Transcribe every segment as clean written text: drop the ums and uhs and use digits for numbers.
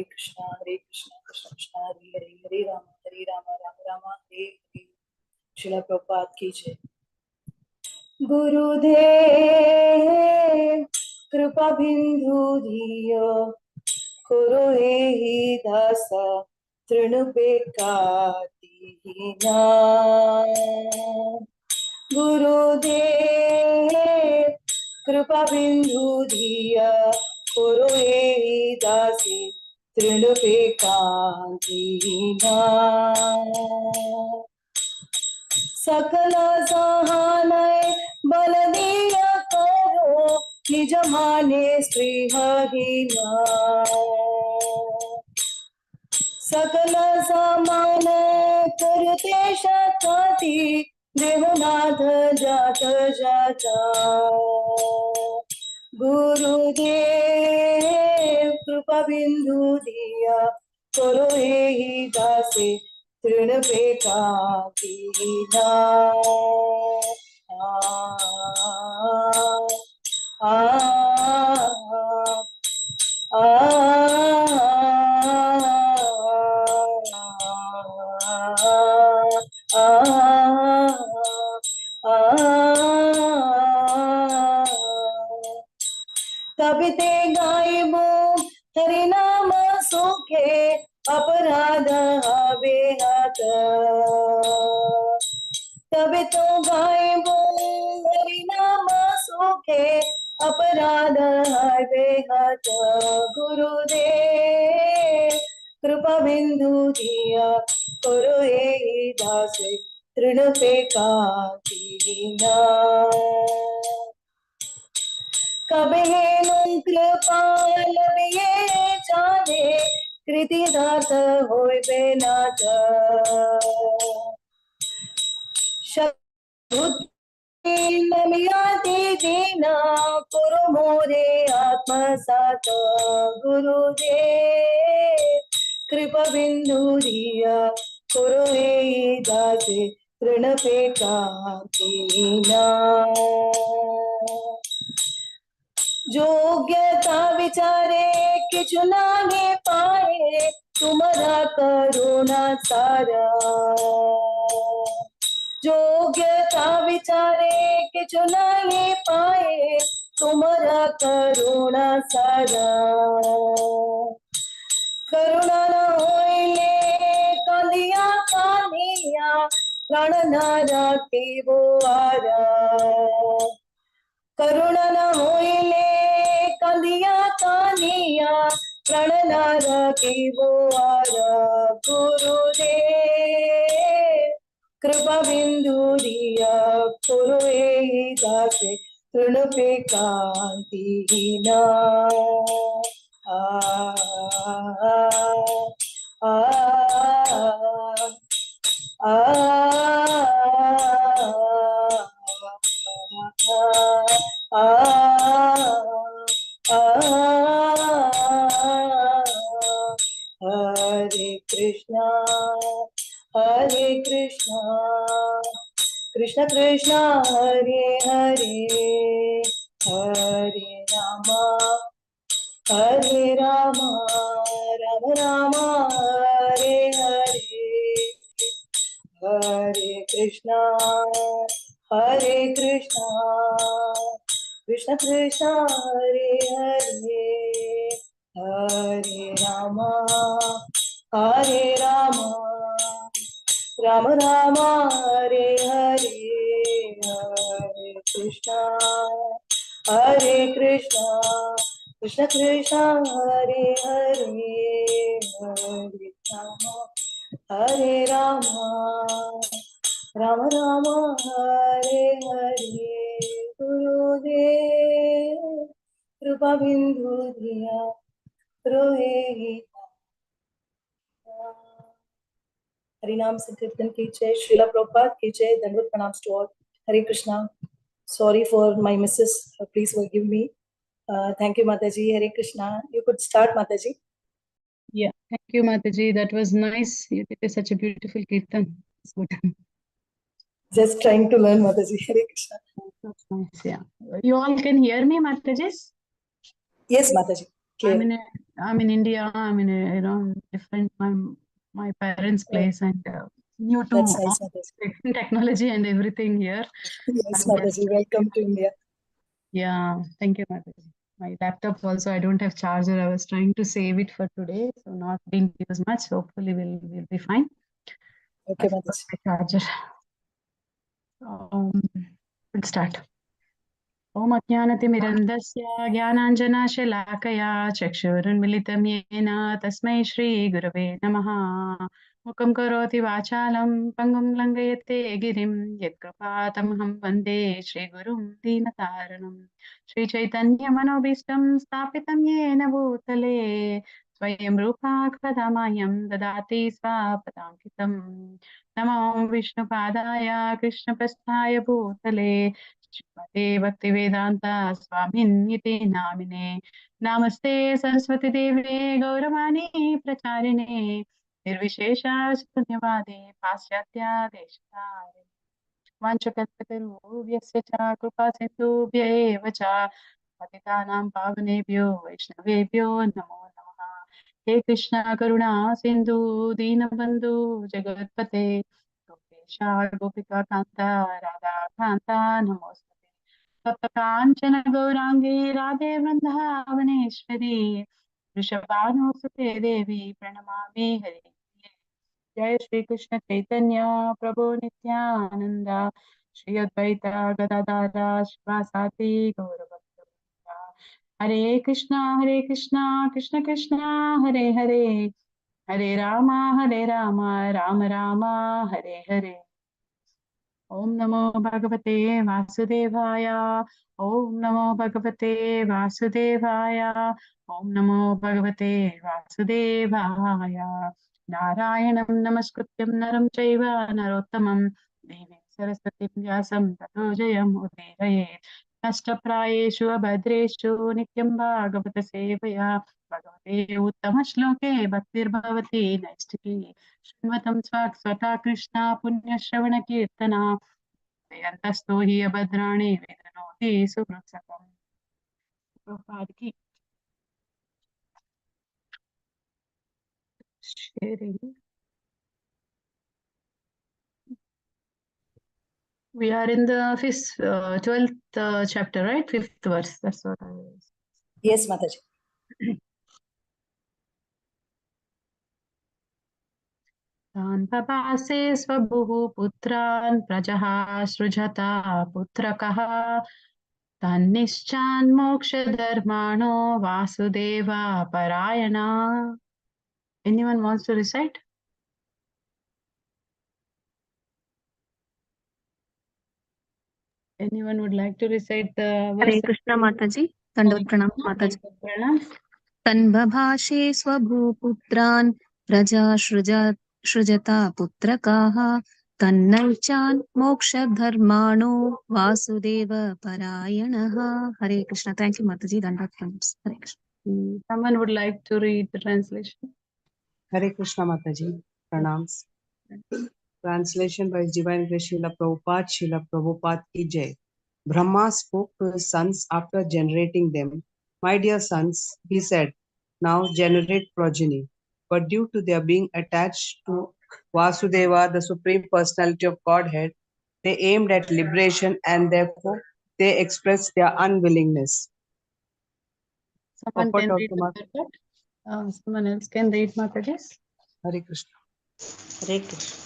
Krishna Krishna Krishna Hare Hare Hare Rama Rama Rama Hare Hare. Srila Prabhupada ki jai. Gurudev Kripa Bindhu Diya Kuru Ehi Dasa Trinupekati Hina. Gurudev Kripa Bindhu Diya Kuru Ehi Dasi Trinupekati Hina. सकला सहानय बल दिया करो निज माने श्री हरिना. सकल समान करते शक्ति देवनाथ जात जाता. गुरुदेव कृपा बिंदु दिया करो एहि दासे तृणपेकाति हीना. तभी ते गायबो हरि नाम सुखे अपराध बेहद. तभी तो गायबो हरि नाम सुखे अपराध बेहद. गुरुदेव कृपा बिंदु दिया करो एहि दासे तृणपेकाति हीना. कभी कृपाल बिये जाने कृति दात होय बेनाथ. नमियाति दीना पुरु मोरे आत्मसात. गुरुदेव कृपा बिंदु दिया करो एहि दासे तृणपेकाति हीना. योग्यता विचारे किछु नागे पाए तुम्हारा करुणा सारा. योग्यता विचारे किछु नागे पाए तुम्हारा करुणा सारा. करुणा न होइले कांदिया कानिया प्राण न राखे बोआरा. करुणा न होइले कांदिया कानिया प्राण न राखे बोआरा. गुरुदेव कृपा बिंदु दिया करो एहि दासे तृणपेकाति हीना. Hare Krishna Krishna Krishna Hare Hare Hare Rama Rama Rama Hare Hare. Hare Krishna Krishna Krishna Hare Hare Hare Rama Rama Rama Hare Hare. Hare Krishna Krishna Krishna Hare Hare Hare Rama Rama Rama Hare Hare. Gurudev Kripa Bindhu Diya Karo Ehi. Harinam Sankirtan ki jai. Srila Prabhupada ki jai. Dandavat pranams to all. Hare Krishna. Sorry for my misses. Please forgive me. Thank you, Mataji. Hare Krishna. You could start, Mataji. Yeah, thank you, Mataji. That was nice. You did such a beautiful kirtan. It's good. Just trying to learn, Mataji. Hare Krishna. That's nice. Yeah. You all can hear me, Mataji? Yes, Mataji. Clear. I'm in India. I'm in a, different my parents' place, and new to That's all nice, Mataji. technology and everything here. Yes, I'm just Mataji. Welcome to India. yeah. Thank you, Mataji. My laptop also, I don't have charger. I was trying to save it for today, so not being used much. Hopefully, we'll be fine. Okay, I've got Mataji. my charger. We'll start. ॐ अज्ञानतिमिरन्दस्य ज्ञानाञ्जनशलाकया चक्षुरुन्मिलितं येन तस्मै श्रीगुरवे नमः मुखं करोति वाचालं पङ्गुं लङ्घयते गिरिं यत्कृपातमहं वन्दे श्रीगुरुं दीनतारणं श्रीचैतन्यमनोभीष्टं स्थापितं येन भूतले स्वयं रूपा कदा मह्यं ददाति स्वापदाङ्कितं नमो विष्णुपादाय कृष्णप्रस्थाय भूतले श्रीमते भक्तिवेदान्ता स्वामिन्यते नामिने नमस्ते सरस्वती देवे गौरवाणी प्रचारिणे निर्विशेषा शून्यवादे पाश्चात्या देशतारिणे वाञ्छकल्पतरुभ्यश्च च कृपा सिन्धुभ्य एव च पतितानां पावनेभ्यो वैष्णवेभ्यो नमो नमः हे कृष्ण करुणा सिन्धु दीनबन्धु जगत्पते गोपेशा गोपिका कान्ता राधा कान्ता नमोस्तुते सप्तकाञ्चन गौराङ्गी राधे वृन्दावनेश्वरी वृषभानुसुते देवी प्रणमामि हरिप्रिये जय श्री कृष्ण चैतन्य प्रभु नित्यानंद श्री अद्वैत गदाधर शिवासादि गौरभक्तवृंद हरे कृष्णा कृष्ण कृष्णा हरे हरे हरे राम राम राम हरे हरे ओम नमो भगवते वासुदेवाय ओम नमो भगवते वासुदेवाय ओम नमो भगवते वासुदेवाय नारायणं नमस्कृत्यं नरं चैव नरोत्तमं देवीं सरस्वतीं व्यासं ततो जयमुदीरयेत् नष्टप्रायेषु अभद्रेषु नित्यं भागवत सेवया भगवते उत्तमश्लोके भक्तिर्भवति नैष्टिकी शृण्वतं स्वता कृष्णा पुण्यश्रवणकीर्तना यन्तस्तो हि अभद्राणि विदनोति सुहृत्सकम् प्रभुपाद की sharing. We are in the 12th chapter, right? 5th verse. That's what I was. Yes, Mataji. तान् पपासे स्वभुः पुत्रान् प्रजः सृजता पुत्रकः तन्निश्चान् मोक्षधर्माणो Vasudeva परायणा. Anyone wants to recite? Anyone would like to recite the verse? हरे कृष्ण माताजी दंडवत प्रणाम माताजी तन्बभाषे स्वभूपुत्रान् प्रजा सृजता पुत्रकाः तन्नैचान् मोक्षधर्माणो वासुदेव परायणः हरे कृष्ण थैंक यू माताजी दंडवत प्रणाम हरे Krishna Someone would like to read the translation? Hare Krishna Mataji, pranams. Translation by His Divine Grace Srila Prabhupada, Srila Prabhupada ki Jai. Brahma spoke to his sons after generating them. My dear sons, he said, now generate progeny. But due to their being attached to Vasudeva, the Supreme Personality of Godhead, they aimed at liberation and therefore they expressed their unwillingness. Someone Purport can of read the the Mata- purport? Someone else can read Mataji's? Hare Krishna. Hare Krishna.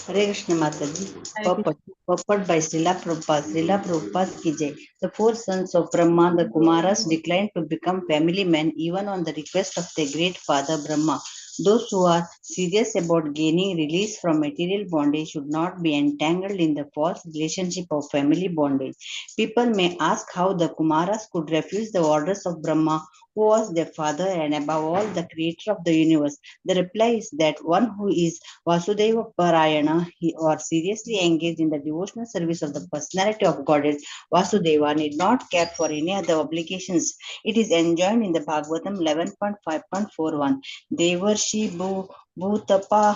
Hare Krishna Mataji. Hare Krishna. Purport by Srila Prabhupada. Srila Prabhupada ki Jai. The four sons of Brahma, the Kumaras, declined to become family men even on the request of their great father Brahma. Those who are serious about gaining release from material bondage should not be entangled in the false relationship of family bondage. People may ask how the Kumaras could refuse the orders of Brahma, who was their father and above all the creator of the universe. The reply is that one who is Vasudeva Parayana or seriously engaged in the devotional service of the personality of Godhead, Vasudeva need not care for any other obligations. It is enjoined in the Bhagavatam 11.5.41. Devarshi Bhutapta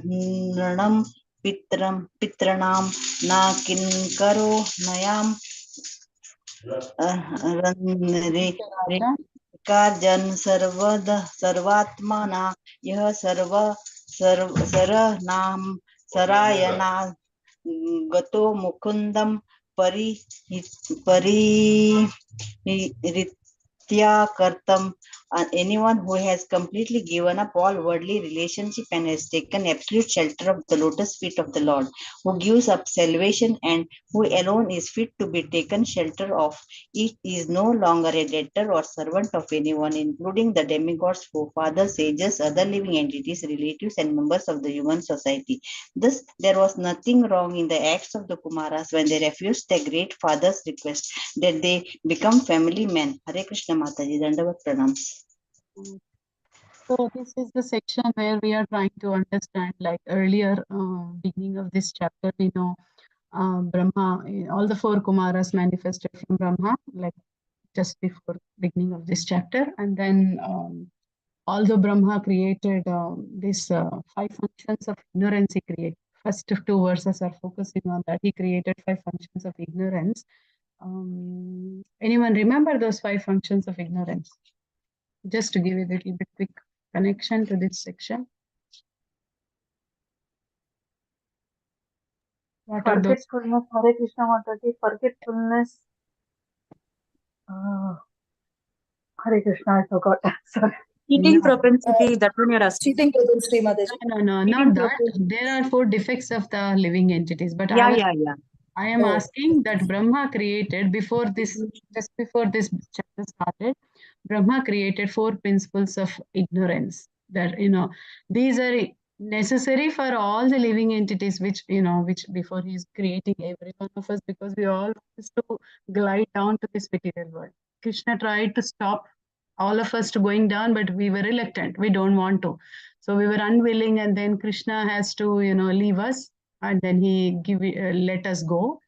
Nranam Pitranam Na Kinkaro Nayam Raja. Curzon सर्वात्मना यह सरनाम सरायना गतो Mukundan परित्या कर्तम. Anyone who has completely given up all worldly relationship and has taken absolute shelter of the lotus feet of the Lord, who gives up salvation and who alone is fit to be taken shelter of, it is no longer a debtor or servant of anyone, including the demigods, forefathers, sages, other living entities, relatives, and members of the human society. Thus, there was nothing wrong in the acts of the Kumaras when they refused their great father's request that they become family men. Hare Krishna Mataji, Dandavat Pranams. So this is the section where we are trying to understand, like earlier, beginning of this chapter, we know Brahma, all the four Kumaras manifested from Brahma, like just before beginning of this chapter. And then although Brahma created these 5 functions of ignorance, he created. First 2 verses are focusing on that. He created 5 functions of ignorance. Anyone remember those 5 functions of ignorance? Just to give you a little bit quick connection to this section. What are those? Forgetfulness, Hare Krishna Mataji, forgetfulness. Hare Krishna, I forgot. Sorry. Cheating No. propensity, that one you're asking. Cheating propensity, Mataji. No, Cheating not that. propensity. There are 4 defects of the living entities, but Yeah. I am Oh. asking that Brahma created before this, just before this chapter started, Brahma created 4 principles of ignorance. That, these are necessary for all the living entities, which before he is creating every one of us, because we all used to glide down to this material world. Krishna tried to stop all of us to going down, but we were reluctant. We don't want to. So we were unwilling, and then Krishna has to, leave us, and then he let us go,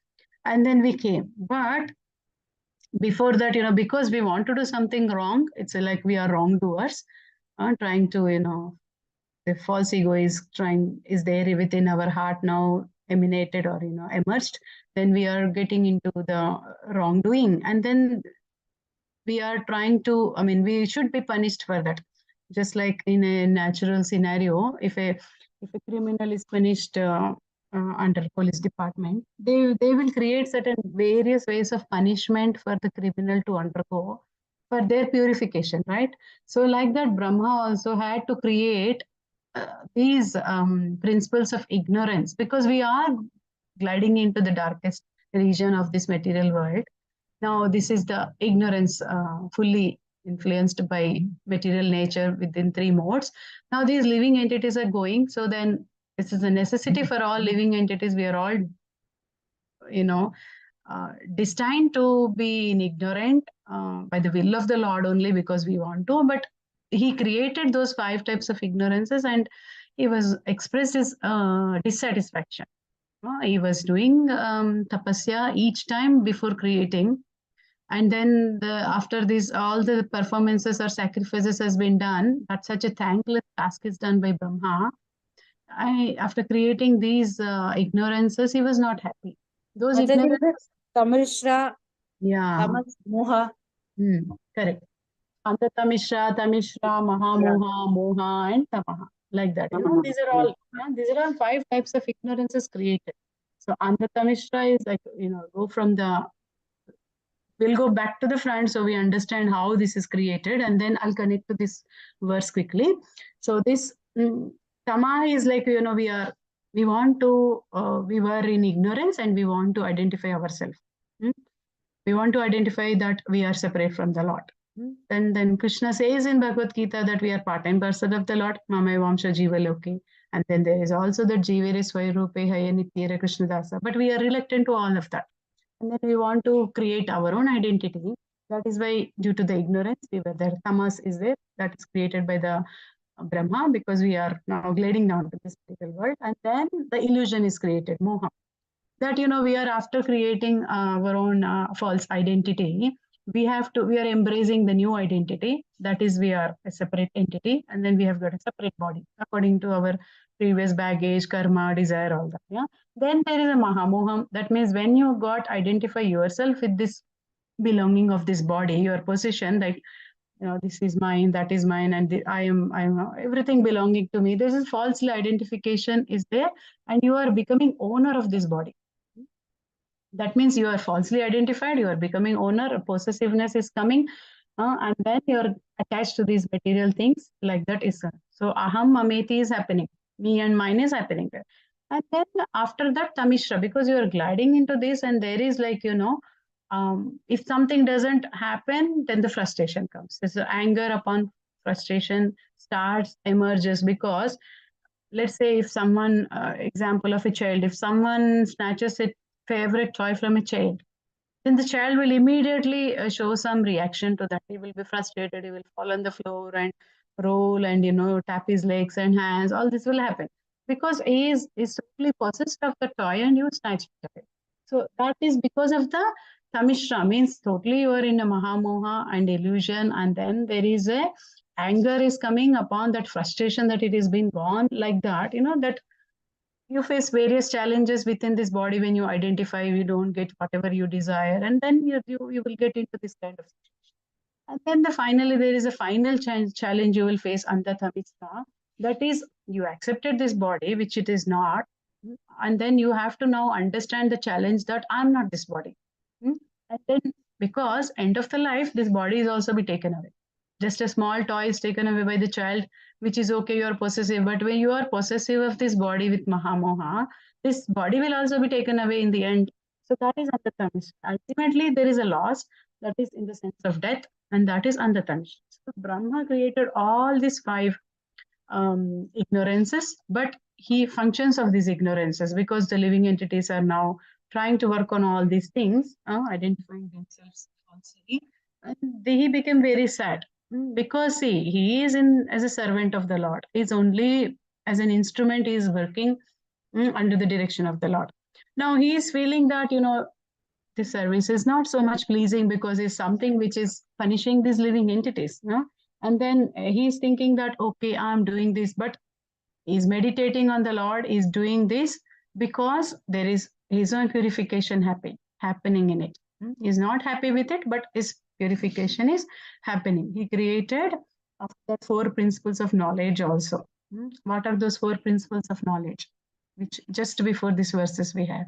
and then we came. But before that, because we want to do something wrong, it's like we are wrongdoers, trying to, the false ego is there within our heart now, emanated or emerged. Then we are getting into the wrongdoing, and then we are trying to, we should be punished for that. Just like in a natural scenario, if a criminal is punished under police department, they will create certain various ways of punishment for the criminal to undergo for their purification, right? So like that, Brahma also had to create these principles of ignorance, because we are gliding into the darkest region of this material world. Now, this is the ignorance fully influenced by material nature within 3 modes. Now, these living entities are going. So then this is a necessity for all living entities. We are all, destined to be ignorant by the will of the Lord only because we want to. But he created those 5 types of ignorances, and he was expressed his dissatisfaction. He was doing tapasya each time before creating. And then after this, all the performances or sacrifices has been done, but such a thankless task is done by Brahma. After creating these ignorances, he was not happy. Those ignorances, Tamishra, yeah, Tamas, Moha. Correct. Tamishra, Mahamoha, Moha, and Tamaha. Like that. These are all 5 types of ignorances created. So Tamishra is like, we'll go back to the front so we understand how this is created, and then I'll connect to this verse quickly. So this Tama is like, we were in ignorance and we want to identify ourselves. We want to identify that we are separate from the Lord. Then Krishna says in Bhagavad Gita that we are part-time person of the Lord, Mamai Vamsha Jiva Loke. And then there is also the Jivere Swairupe Haya Nityera Krishna Dasa. But we are reluctant to all of that. And then we want to create our own identity. That is why, due to the ignorance, we were there. Tamas is there. That is created by the Brahma, because we are now gliding down to this physical world. And then the illusion is created, Moha. That, we are after creating our own false identity. We are embracing the new identity. That is, we are a separate entity. And then we have got a separate body according to our previous baggage, karma, desire, all that. Yeah. Then there is a Mahamoham. That means when you identify yourself with this belonging of this body, your possession, like, this is mine, that is mine, and I am everything belonging to me. This is falsely identification is there, and you are becoming owner of this body. That means you are falsely identified, you are becoming owner, possessiveness is coming, and then you are attached to these material things, like that is. So aham mameti is happening, me and mine is happening there. And then after that tamishra, because you are gliding into this, and there is like, if something doesn't happen, then the frustration comes. This anger upon frustration starts, emerges, because let's say if someone, example of a child, if someone snatches a favorite toy from a child, then the child will immediately show some reaction to that. He will be frustrated, he will fall on the floor and roll and, tap his legs and hands. All this will happen because he is totally possessed of the toy and you snatch it away. So that is because of the tamishra, means totally you are in a mahamoha and illusion, and then there is a anger is coming upon that frustration that it is being gone like that, that you face various challenges within this body. When you identify, you don't get whatever you desire, and then you will get into this kind of situation. And then finally there is a final challenge you will face under tamishra, that is you accepted this body which it is not, and then you have to now understand the challenge that I'm not this body. And then because end of the life, this body is also be taken away. Just a small toy is taken away by the child, which is okay, you are possessive. But when you are possessive of this body with mahamoha, this body will also be taken away in the end. So that is antatamish. Ultimately, there is a loss that is in the sense of death, and that is antatamish. So Brahma created all these 5 ignorances, but he functions of these ignorances because the living entities are now trying to work on all these things, identifying themselves falsely, and he became very sad. Because see, he is in as a servant of the Lord. He's only as an instrument, he is working under the direction of the Lord. Now he is feeling that, this service is not so much pleasing because it's something which is punishing these living entities. And then he's thinking that, okay, I'm doing this, but he's meditating on the Lord, is doing this because there is his own purification happening in it. He's not happy with it, but his purification is happening. He created the 4 principles of knowledge also. What are those 4 principles of knowledge, which just before these verses we have?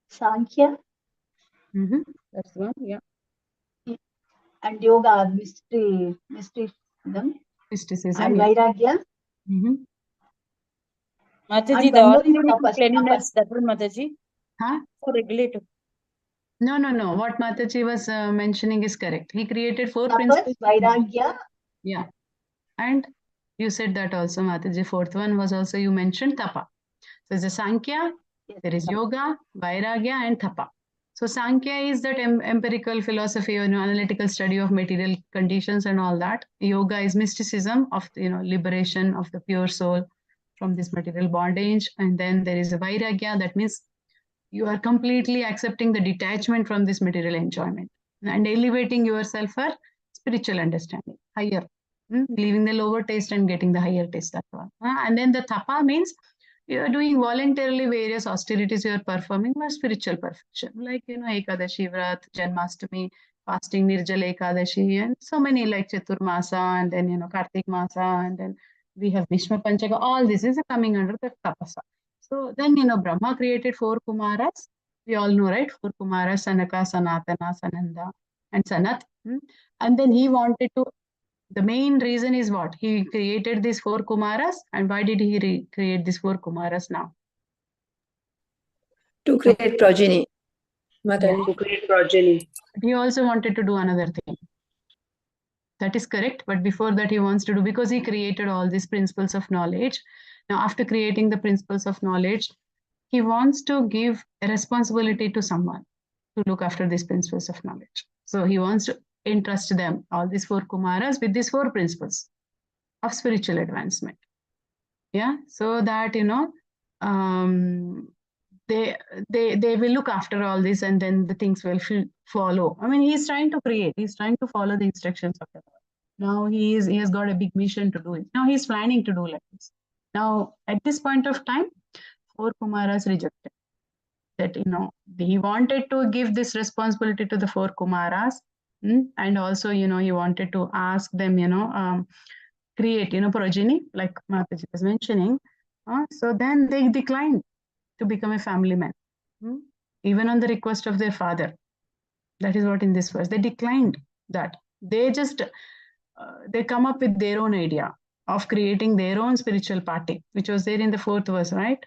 Sankhya That's one, yeah. and yoga, mysticism, Mysticism, and yeah. vairagya. Mataji, And the one more is order tapas. cleanliness, that one, Mataji. Huh? For regulative. No. What Mataji was mentioning is correct. He created 4 Tapas, principles. vairagya. Yeah. And you said that also, Mataji. 4th one was also, you mentioned tapa. So there's a Sankhya, there is yoga, vairagya, and tapa. So Sankhya is that empirical philosophy, analytical study of material conditions and all that. Yoga is mysticism of, liberation of the pure soul from this material bondage. And then there is a vairagya, that means you are completely accepting the detachment from this material enjoyment and elevating yourself for spiritual understanding, higher, leaving the lower taste and getting the higher taste. That one. And then the tapa means you are doing voluntarily various austerities you are performing for spiritual perfection, like, Ekadashi Vrat, Janmashtami, fasting, Nirjala Ekadashi, and so many like Chaturmasa, and then, Kartik Masa, and then we have Bhishma Panchaka. All this is coming under the tapasa. So then, Brahma created 4 Kumaras. We all know, right? 4 Kumaras, Sanaka, Sanatana, Sananda, and Sanat. And then he wanted to, the main reason is what? He created these 4 Kumaras. And why did he create these 4 Kumaras now? To create progeny. Mataji. To create progeny. He also wanted to do another thing. That is correct. But before that, he wants to do, because he created all these principles of knowledge. Now, after creating the principles of knowledge, he wants to give a responsibility to someone to look after these principles of knowledge. So he wants to entrust them, all these 4 Kumaras, with these 4 principles of spiritual advancement. Yeah, so that, they will look after all this, and then the things will follow. I mean, he's trying to create, he's trying to follow the instructions of the Lord. Now he has got a big mission to do it. Now he's planning to do like this. Now, at this point of time, 4 Kumaras rejected. That, he wanted to give this responsibility to the 4 Kumaras, and also, he wanted to ask them, create, progeny, like Mataji was mentioning. So then they declined to become a family man, even on the request of their father. That is what in this verse, they declined that. They just, they come up with their own idea of creating their own spiritual party, which was there in the 4th verse, right?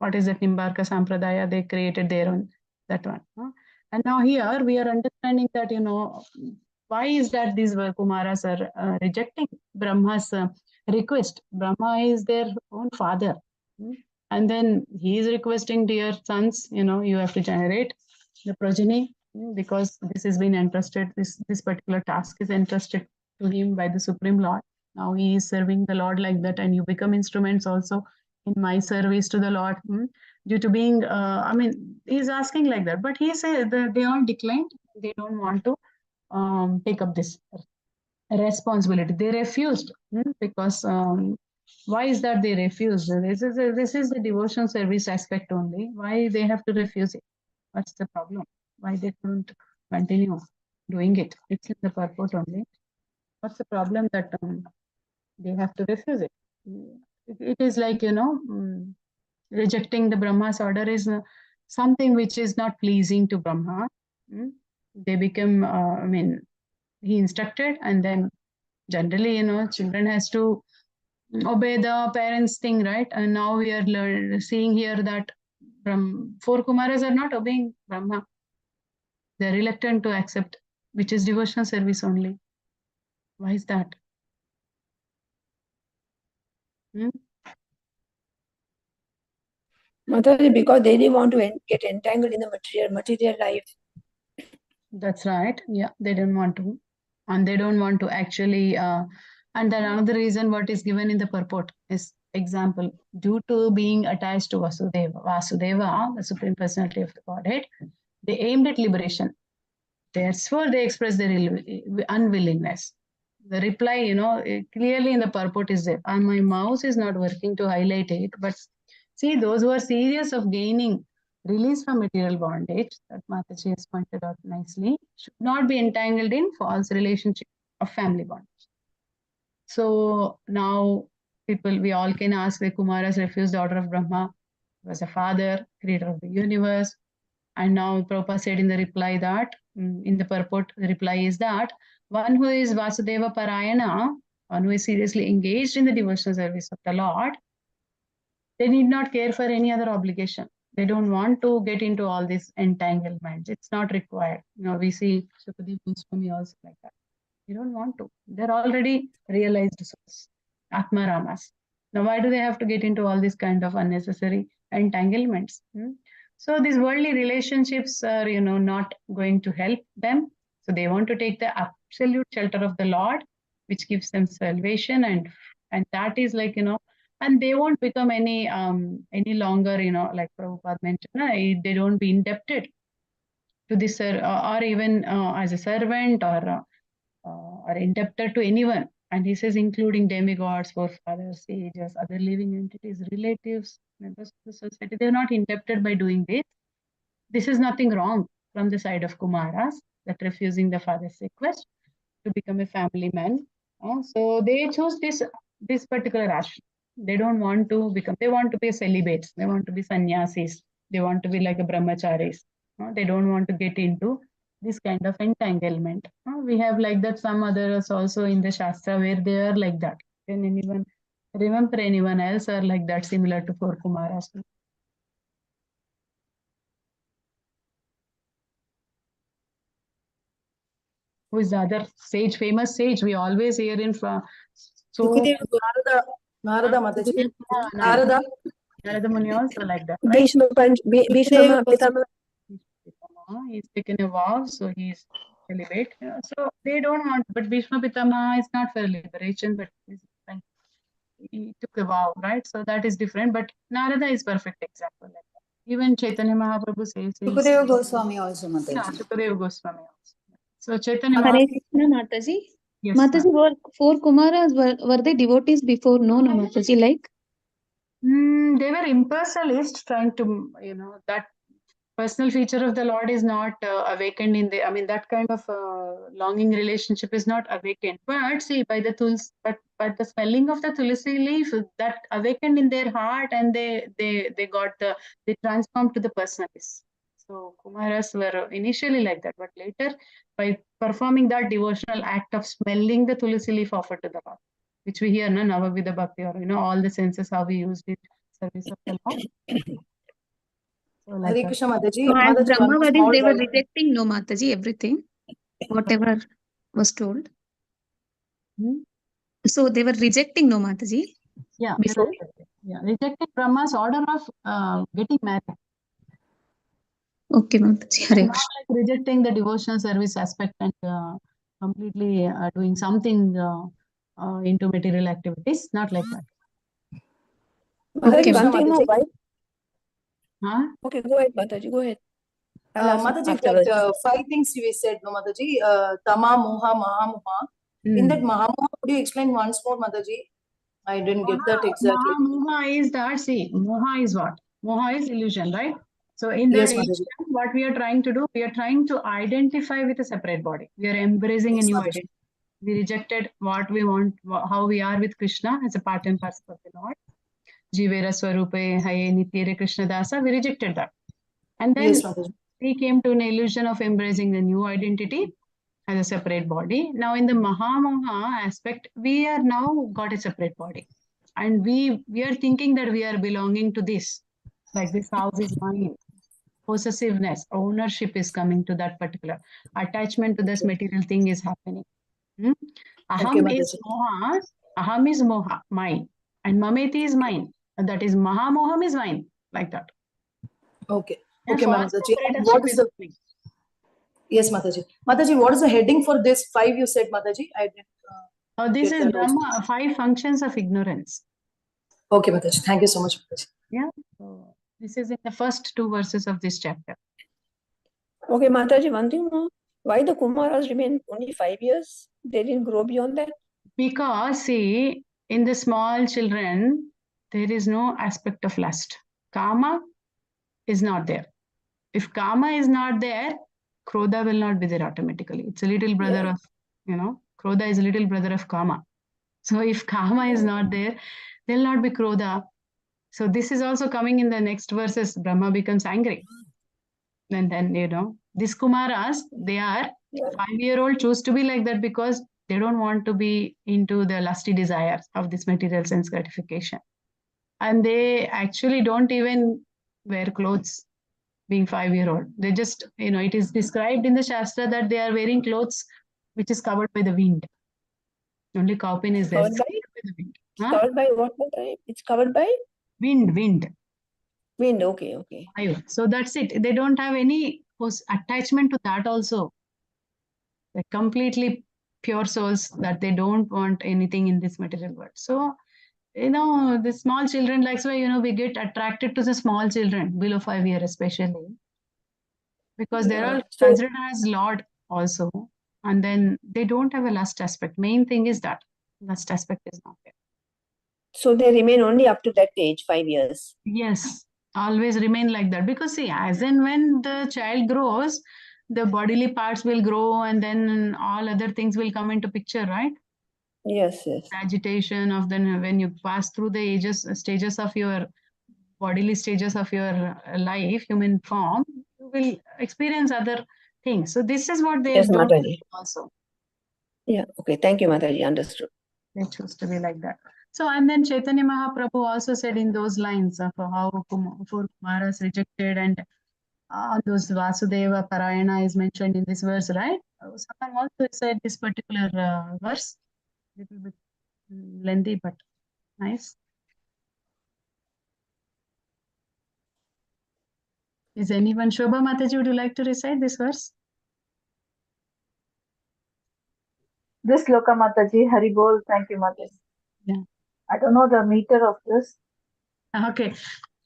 What is that Nimbarka Sampradaya? They created their own, that one. And now here we are understanding that, why is that these Kumaras are rejecting Brahma's request? Brahma is their own father. And then he is requesting, dear sons, you have to generate the progeny, because this has been entrusted, this particular task is entrusted to him by the Supreme Lord. Now he is serving the Lord like that, and you become instruments also in my service to the Lord. Due to being, he's asking like that, but he said that they all declined. They don't want to take up this responsibility. They refused, because why is that they refused? This is the devotion service aspect only. Why they have to refuse it? What's the problem? Why they couldn't continue doing it? It's in the purport only. What's the problem that they have to refuse it? It is like, rejecting the Brahma's order is something which is not pleasing to Brahma. They become, he instructed, and then generally, children has to obey the parents' thing, right? And now we are seeing here that 4 Kumaras are not obeying Brahma. They're reluctant to accept, which is devotional service only. Why is that? Mataji, because they didn't want to get entangled in the material life. That's right. Yeah, they don't want to. And they don't want to actually, and then another reason what is given in the purport is, example, due to being attached to Vasudeva, the Supreme Personality of the Godhead, they aimed at liberation. Therefore, they expressed their unwillingness. The reply, clearly in the purport is there. And my mouse is not working to highlight it, but see, those who are serious of gaining release from material bondage, that Mataji has pointed out nicely, should not be entangled in false relationship of family bondage. So now we all can ask, the Kumaras refused the order of Brahma, was a father, creator of the universe. And now Prabhupada said in the reply that, in the purport, the reply is that one who is Vasudeva Parayana, one who is seriously engaged in the devotional service of the Lord, they need not care for any other obligation. They don't want to get into all these entanglements. It's not required. We see Shukadev Goswami also like that. They don't want to. They're already realized souls, Atma Ramas. Now, why do they have to get into all these kind of unnecessary entanglements? So these worldly relationships are, not going to help them. So they want to take the absolute shelter of the Lord, which gives them salvation, and that is like, and they won't become any longer, like Prabhupada mentioned, they don't be indebted to this, or even as a servant, or indebted to anyone. And he says, including demigods, forefathers, sages, other living entities, relatives, members of the society, they're not indebted by doing this. This is nothing wrong from the side of Kumaras, that refusing the father's request to become a family man. So they chose this particular ashram. They don't want to become, they want to be celibates, they want to be sannyasis, they want to be like a brahmacharis. They don't want to get into this kind of entanglement. We have like that some others also in the Shastra where they are like that. Can anyone remember anyone else are like that, similar to 4 Kumaras? Who is the other sage, famous sage? We always hear in from. So Narada Mataji. Narada Muni also like that, right? Bhishma Pitama. He's taken a vow, so he's celibate. So they don't want, but Bhishma Pitama is not for liberation, but he took a vow, right? So that is different. But Narada is perfect example. Like that. Even Chaitanya Mahaprabhu says. Sukadeva Goswami also, Mataji. Yeah, Sukadeva Goswami also. So Chaitanya Hare Mahaprabhu. Krishna, Mataji. Yes, Mataji, were 4 Kumaras, were they devotees before? No, Mataji, like? They were impersonalists trying to, that personal feature of the Lord is not awakened in the, that kind of longing relationship is not awakened. But see, by the but the smelling of the tulsi leaf, that awakened in their heart, and they transformed to the personalists. So Kumaras were initially like that, but later by performing that devotional act of smelling the tulsi leaf offered to the Lord, which we hear, no, Navavida Bhakti, or all the senses how we used it, service of the Lord. So like Hare that. Krishna Mataji. So as Mataji, one more Brahmavadis, small they were doubt. rejecting, no, Mataji, everything, whatever was told. So they were rejecting, no, Mataji, Yeah, before. rejecting Brahma's order of getting married. Okay, Mataji. Hare Not Krishna. like rejecting the devotional service aspect and completely doing something into material activities. Not like that. Hare Okay, Krishna one thing more, Mataji. why? Huh? Okay, go ahead, Mataji, go ahead. I'll ask Mataji, afterwards. that 5 things you said, no Mataji. Tama, Moha, Mahamoha. In that Mahamoha, could you explain once more, Mataji? I didn't get that exactly. Moha is that. See, Moha is what? Moha is illusion, right? So in that Yes, illusion, Mataji. what we are trying to do, we are trying to identify with a separate body. We are embracing Yes, a new Mataji. identity. We rejected what we want, how we are with Krishna as a part and parcel of the Lord. Jivera Swarupe, Haye Nityere Krishna Dasa, we rejected that. And then Yes, Mataji. we came to an illusion of embracing the new identity as a separate body. Now in the Mahamoha aspect, we are now got a separate body. And we are thinking that we are belonging to this. Like this house is mine. Possessiveness, ownership is coming to that particular. Attachment to this material thing is happening. Aham is Mataji. moha, aham is moha, mine. And mameti is mine. And that is mahamoham is mine. Like that. Okay. And Okay, false Mataji. And proprietorship what is is the... happening. Yes, Mataji. Mataji, what is the heading for this 5 you said, Mataji? I didn't This get is that also. Brahma, 5 functions of ignorance. Okay, Mataji. Thank you so much, Mataji. Yeah. So this is in the first 2 verses of this chapter. Okay, Mataji, one thing more. Why the Kumaras remain only 5 years? They didn't grow beyond that? Because, see, in the small children, there is no aspect of lust. Kama is not there. If Kama is not there, Krodha will not be there automatically. It's a little brother of, Krodha is a little brother of Kama. So if Kama is not there, there will not be Krodha. So this is also coming in the next verses. Brahma becomes angry. And then, these Kumaras, they are 5-year-old choose to be like that because they don't want to be into the lusty desires of this material sense gratification. And they actually don't even wear clothes being 5-year-old. They just, it is described in the Shastra that they are wearing clothes which is covered by the wind. Only Kaupin is there. Covered by? The wind. Covered by what? It's covered by? Wind. Wind, okay. So that's it. They don't have any attachment to that also. They're completely pure souls that they don't want anything in this material world. So, the small children, like, so, we get attracted to the small children below 5 years, especially because they're all considered as Lord also. And then they don't have a lust aspect. Main thing is that lust aspect is not there. So they remain only up to that age, 5 years. Yes, always remain like that. Because see, as and when the child grows, the bodily parts will grow and then all other things will come into picture, right? Yes. Agitation of then when you pass through the stages of your bodily stages of your life, human form, you will experience other things. So this is what they don't Mataji. also. Yeah, okay. Thank you, Mataji. Understood. They choose to be like that. So, and then Chaitanya Mahaprabhu also said in those lines of how 4 Kumaras rejected and those Vasudeva Parayana is mentioned in this verse, right? Someone also said this particular verse, little bit lengthy, but nice. Is anyone, Shobha Mataji, would you like to recite this verse? This Loka Mataji, Hari Bol, thank you, Mataji. Yeah. I don't know the meter of this. Okay.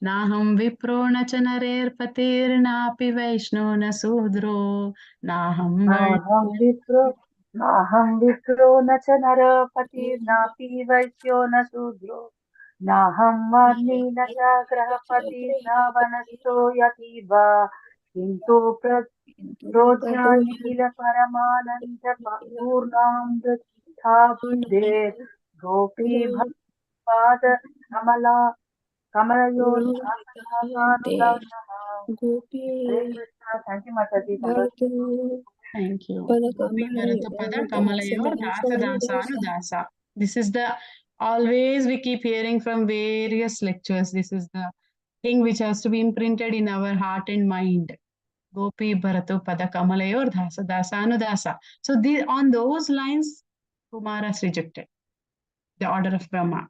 Naham vipro na chanarer patir napi vaishno na sudro naham Naham vipro na chanara pati napi vaishyo na sudro नाहं वाग्मी न च ग्रहपति न वनस्थो यति वा किन्तु प्रोज्झानील परमानन्द पूर्णामृता बुद्धेर् गोपी भक्तिपाद कमला कमलयोर्धासानुदासः Hare Krishna. Thank you, Mataji. Thank you. Gopi Bharata Pada Kamalayor Dasa Dasa Anu Dasa. This is the always we keep hearing from various lectures. This is the thing which has to be imprinted in our heart and mind. Gopi Bharata Pada Kamalayor Dasa Dasa Anu Dasa. So on those lines, Kumaras rejected the order of Brahma.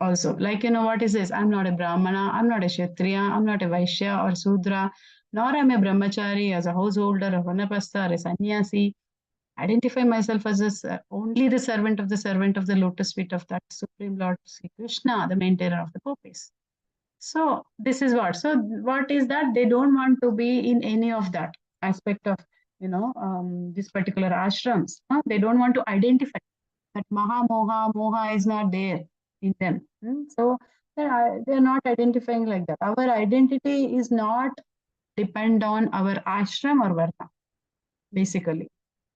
Also, like, what is this? I'm not a Brahmana, I'm not a Kshatriya, I'm not a Vaishya or Sudra, nor am I a Brahmachari, as a householder, a Vanapasta, or a sannyasi. Identify myself as only the servant of the lotus feet of that Supreme Lord Sri Krishna, the maintainer of the gopis. So this is what. So what is that? They don't want to be in any of that aspect of, this particular ashrams. They don't want to identify that moha is not there in them. So they're not identifying like that. Our identity is not depend on our ashram or varna, basically.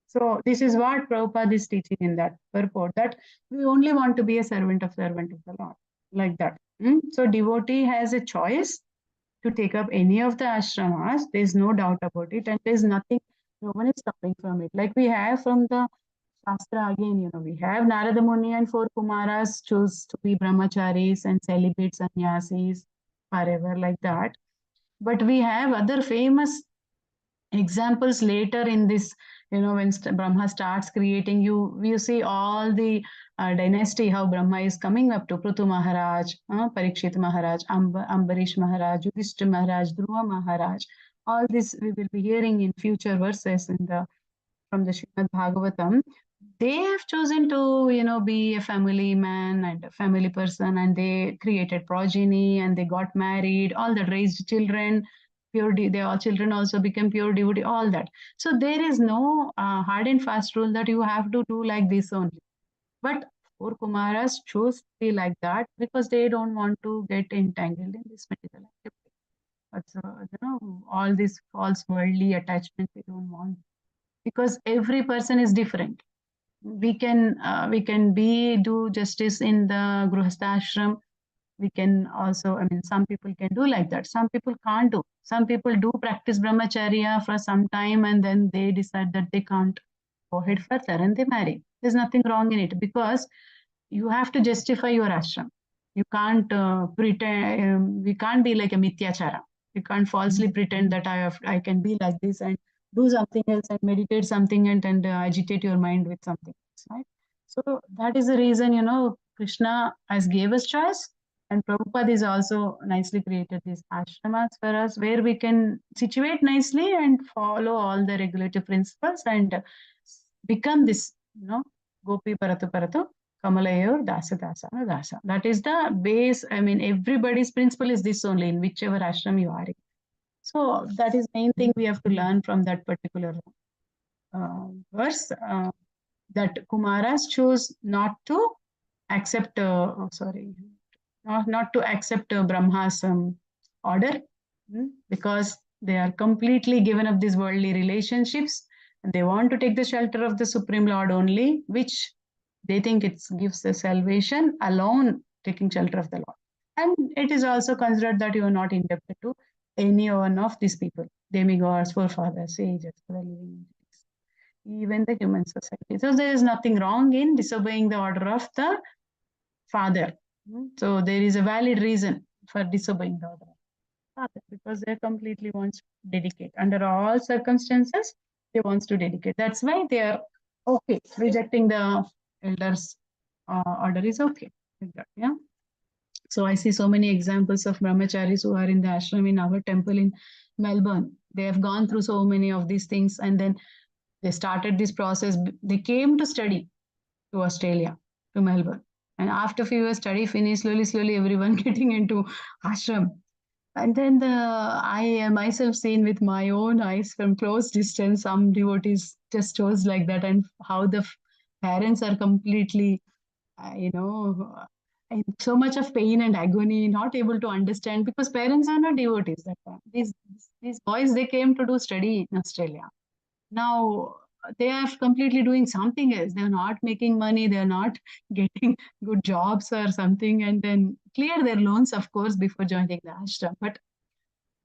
So this is what Prabhupada is teaching in that purport, that we only want to be a servant of the Lord, like that. So devotee has a choice to take up any of the ashramas. There's no doubt about it, and there's nothing, no one is stopping from it. Like we have from the Shastra again, we have Narada Muni and 4 Kumaras choose to be brahmacharis and celebrate sannyasis forever, like that. But we have other famous examples later in this, when Brahma starts creating, you see all the dynasty, how Brahma is coming up to Prithu Maharaj, Parikshit Maharaj, Ambarish Maharaj, Yudhishthira Maharaj, Dhruva Maharaj. All this we will be hearing in future verses from the Srimad Bhagavatam. They have chosen to, be a family man and a family person, and they created progeny and they got married, all that, raised children, all children also became pure devotee, all that. So there is no hard and fast rule that you have to do like this only. But 4 Kumaras chose to be like that because they don't want to get entangled in this material activity. But so, all this false worldly attachment they don't want, because every person is different. We can do justice in the Grihastha ashram. We can also, some people can do like that. Some people can't do. Some people do practice brahmacharya for some time and then they decide that they can't go ahead further and they marry. There's nothing wrong in it, because you have to justify your ashram. You can't pretend, we can't be like a mithyachara. You can't falsely pretend that I can be like this and do something else and meditate something and agitate your mind with something else, right? So that is the reason, Krishna has gave us choice, and Prabhupada is also nicely created these ashramas for us, where we can situate nicely and follow all the regulative principles and become this, Gopi Paratu Paratu Kamalayor Dasa Dasa Dasa. That is the base. Everybody's principle is this only, in whichever ashram you are in. So that is main thing we have to learn from that particular verse, that Kumaras chose not to accept, not to accept Brahma's order, because they are completely given up these worldly relationships and they want to take the shelter of the Supreme Lord only, which they think it gives the salvation alone, taking shelter of the Lord. And it is also considered that you are not indebted to any one of these people, demigods, forefathers, sages, the living, even the human society. So there is nothing wrong in disobeying the order of the father. So there is a valid reason for disobeying the order of the father, because they completely want to dedicate. Under all circumstances, they want to dedicate. That's why they are okay. Rejecting the elders' order is okay. Yeah. So I see so many examples of brahmacharis who are in the ashram in our temple in Melbourne. They have gone through so many of these things, and then they started this process. They came to study to Australia, to Melbourne. And after a few years study finished, slowly, everyone getting into ashram. And then I myself seen with my own eyes from close distance, some devotees just chose like that, and how the parents are completely, in so much of pain and agony, not able to understand, because parents are not devotees that time. These boys, they came to do study in Australia. Now they are completely doing something else. They're not making money, they're not getting good jobs or something, and then clear their loans, of course, before joining the ashram. But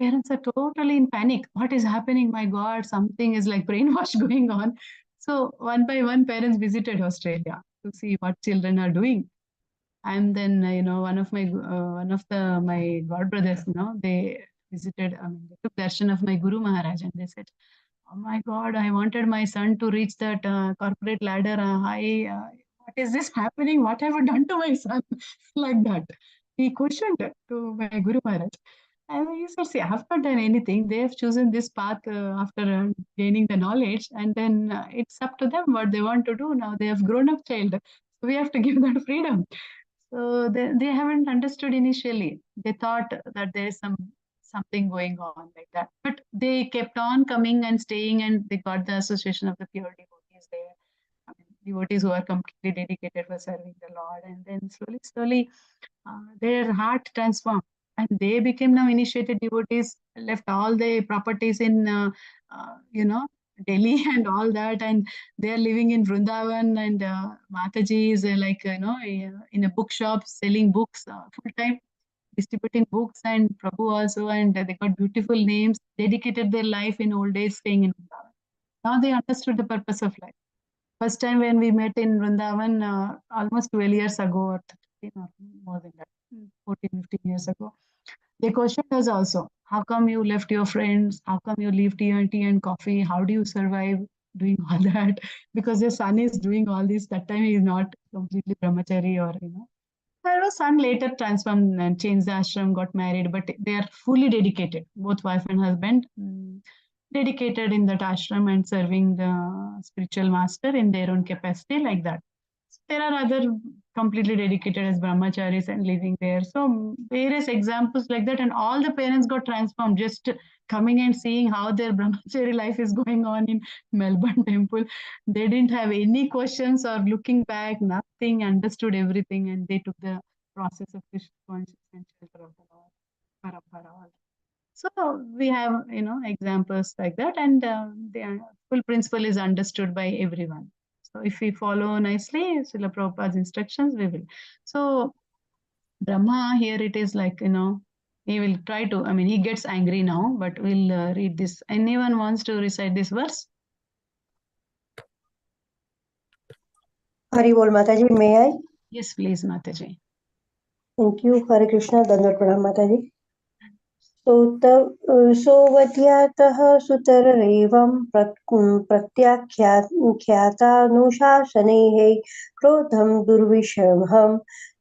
parents are totally in panic. What is happening? My God, something is like brainwash going on. So one by one, parents visited Australia to see what children are doing. And then, one of my god brothers, they visited, they took darshan of my Guru Maharaj, and they said, "Oh my God, I wanted my son to reach that corporate ladder. What is this happening? What have I done to my son?" Like that. He questioned to my Guru Maharaj. And he said, "See, I have not done anything. They have chosen this path after gaining the knowledge, and then it's up to them what they want to do. Now they have grown up child. So we have to give that freedom." So they haven't understood initially. They thought that there is something going on like that. But they kept on coming and staying, and they got the association of the pure devotees there. I mean, devotees who are completely dedicated for serving the Lord. And then slowly, their heart transformed. And they became now initiated devotees, left all the properties in, Delhi and all that. And they're living in Vrindavan, and Mataji is in a bookshop selling books full time, distributing books, and Prabhu also, and they got beautiful names, dedicated their life in old days staying in Vrindavan. Now they understood the purpose of life. First time when we met in Vrindavan, almost 12 years ago, or 13 or more than that, 14, 15 years ago, they questioned us also. How come you left your friends? How come you leave tea and coffee? How do you survive doing all that? Because your son is doing all this. That time he is not completely brahmachari or. Her son later transformed and changed the ashram, got married, but they are fully dedicated, both wife and husband, dedicated in that ashram and serving the spiritual master in their own capacity like that. So there are other completely dedicated as brahmacharis and living there. So various examples like that, and all the parents got transformed just coming and seeing how their brahmachari life is going on in Melbourne temple. They didn't have any questions or looking back, nothing, understood everything, and they took the process of Krishna consciousness and shelter of the Lord, parampara. So we have, examples like that, and the full principle is understood by everyone. So if we follow nicely Srila Prabhupada's instructions, we will. So Brahma here, it is like, he will try to, he gets angry now, but we'll read this. Anyone wants to recite this verse? Hari Bol Mataji, may I? Yes, please, Mataji. Thank you. Hare Krishna, Dandavat Pranam Mataji. सोवध्यातः सुतररेवं प्रत्याख्यातानुशासनैः क्रोधं दुर्विषहं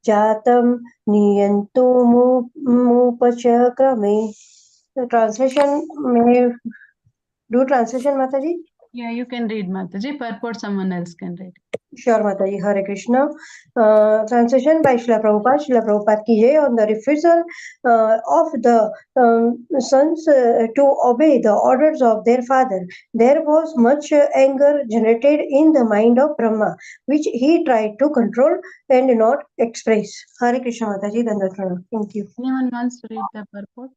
जातं नियन्तुमुपचक्रमे. Translation, may do translation, Mataji? Yeah, you can read, Mataji. Purport someone else can read. Sure, Mataji. Hare Krishna. Translation by Srila Prabhupada. Srila Prabhupada ki jai. On the refusal of the sons to obey the orders of their father, there was much anger generated in the mind of Brahma, which he tried to control and not express. Hare Krishna, Mataji. Dandavat Pranam. Thank you. Anyone wants to read the purport?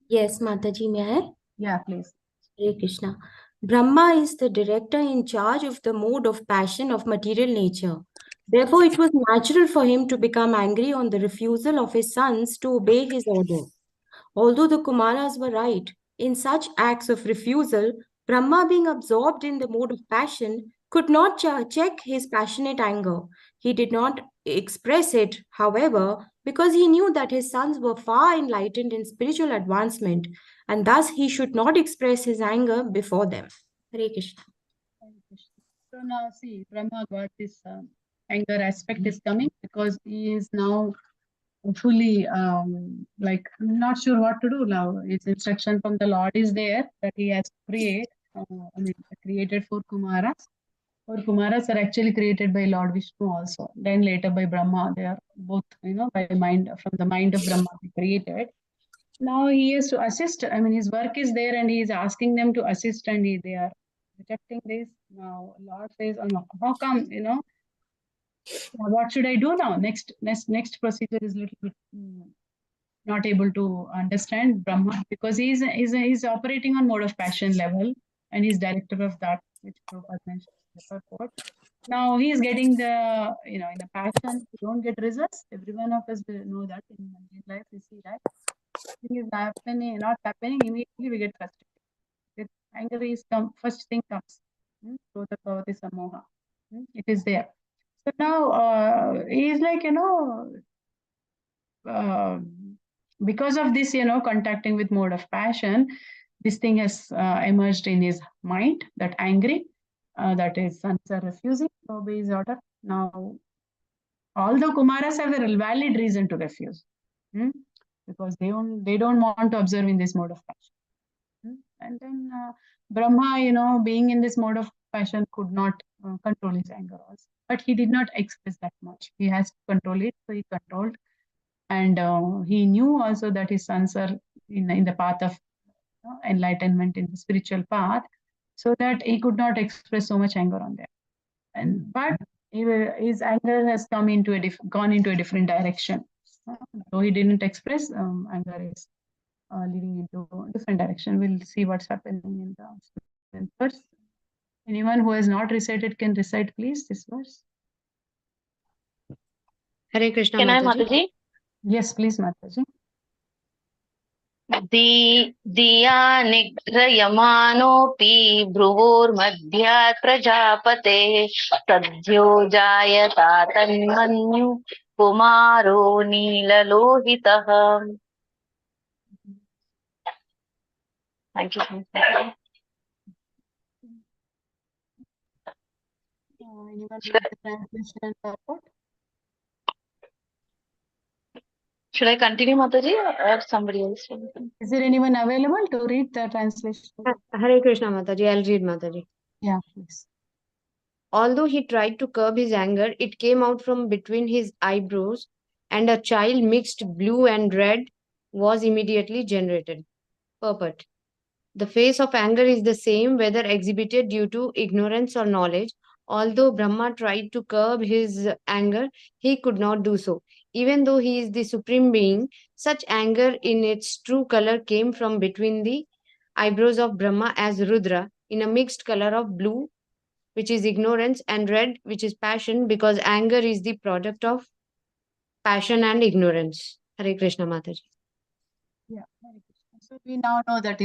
Yes, Mataji, may I? Yeah, please. Hare Krishna. Brahma is the director in charge of the mode of passion of material nature. Therefore, it was natural for him to become angry on the refusal of his sons to obey his order. Although the Kumaras were right, in such acts of refusal, Brahma, being absorbed in the mode of passion, could not check his passionate anger. He did not express it, however, because he knew that his sons were far enlightened in spiritual advancement, and thus he should not express his anger before them. Hare Krishna. So now see, Brahma got this anger aspect is coming because he is now fully not sure what to do now. His instruction from the Lord is there that he has created four Kumaras. Four Kumaras are actually created by Lord Vishnu also. Then later by Brahma, they are both, by mind, from the mind of Brahma created. Now he has to assist. His work is there and he is asking them to assist, and they are rejecting this. Now Lord says, "Oh, no, how come, What should I do now? Next procedure is little bit not able to understand Brahma, because he's operating on mode of passion level, and he's director of that, which Prabhupada mentioned in the purport. Now he is getting the, in the passion, you don't get results. Every one of us will know that in life we see that. Thing is happening, not happening, immediately we get frustrated. Anger is first thing comes. Krodha bhavati samoha. It is there. So now he is like, because of this, contacting with mode of passion, this thing has emerged in his mind, that angry, that his sons are refusing to obey his order. Now, although Kumaras have a valid reason to refuse, because they don't want to observe in this mode of passion. And then Brahma, being in this mode of passion, could not control his anger also. But he did not express that much. He has to control it, so he controlled. And he knew also that his sons are in the path of enlightenment, in the spiritual path, so that he could not express so much anger on them. But his anger has gone into a different direction. So he didn't express, anger is leading into a different direction. We'll see what's happening in the verse. Anyone who has not recited can recite, please, this verse. Hare Krishna, Can I, Mataji? Mataji? Yes, please, Mataji. दिया निग्रह्यमानोऽपि भ्रुवोर्मध्यात् प्रजापते सद्यो जायता तन्मन्यु कुमारो नीललोहितः. Thank you. Anyone read the translation and purport? Should I continue, Mataji, or somebody else? Is there anyone available to read the translation? Hare Krishna, Mataji. I'll read, Mataji. Yeah, please. Although he tried to curb his anger, it came out from between his eyebrows, and a child mixed blue and red was immediately generated. Purport. The face of anger is the same whether exhibited due to ignorance or knowledge. Although Brahma tried to curb his anger, he could not do so. Even though he is the supreme being, such anger in its true color came from between the eyebrows of Brahma as Rudra in a mixed color of blue, which is ignorance, and red, which is passion, because anger is the product of passion and ignorance. Hare Krishna, Mataji. Yeah, Hare Krishna. So we now know that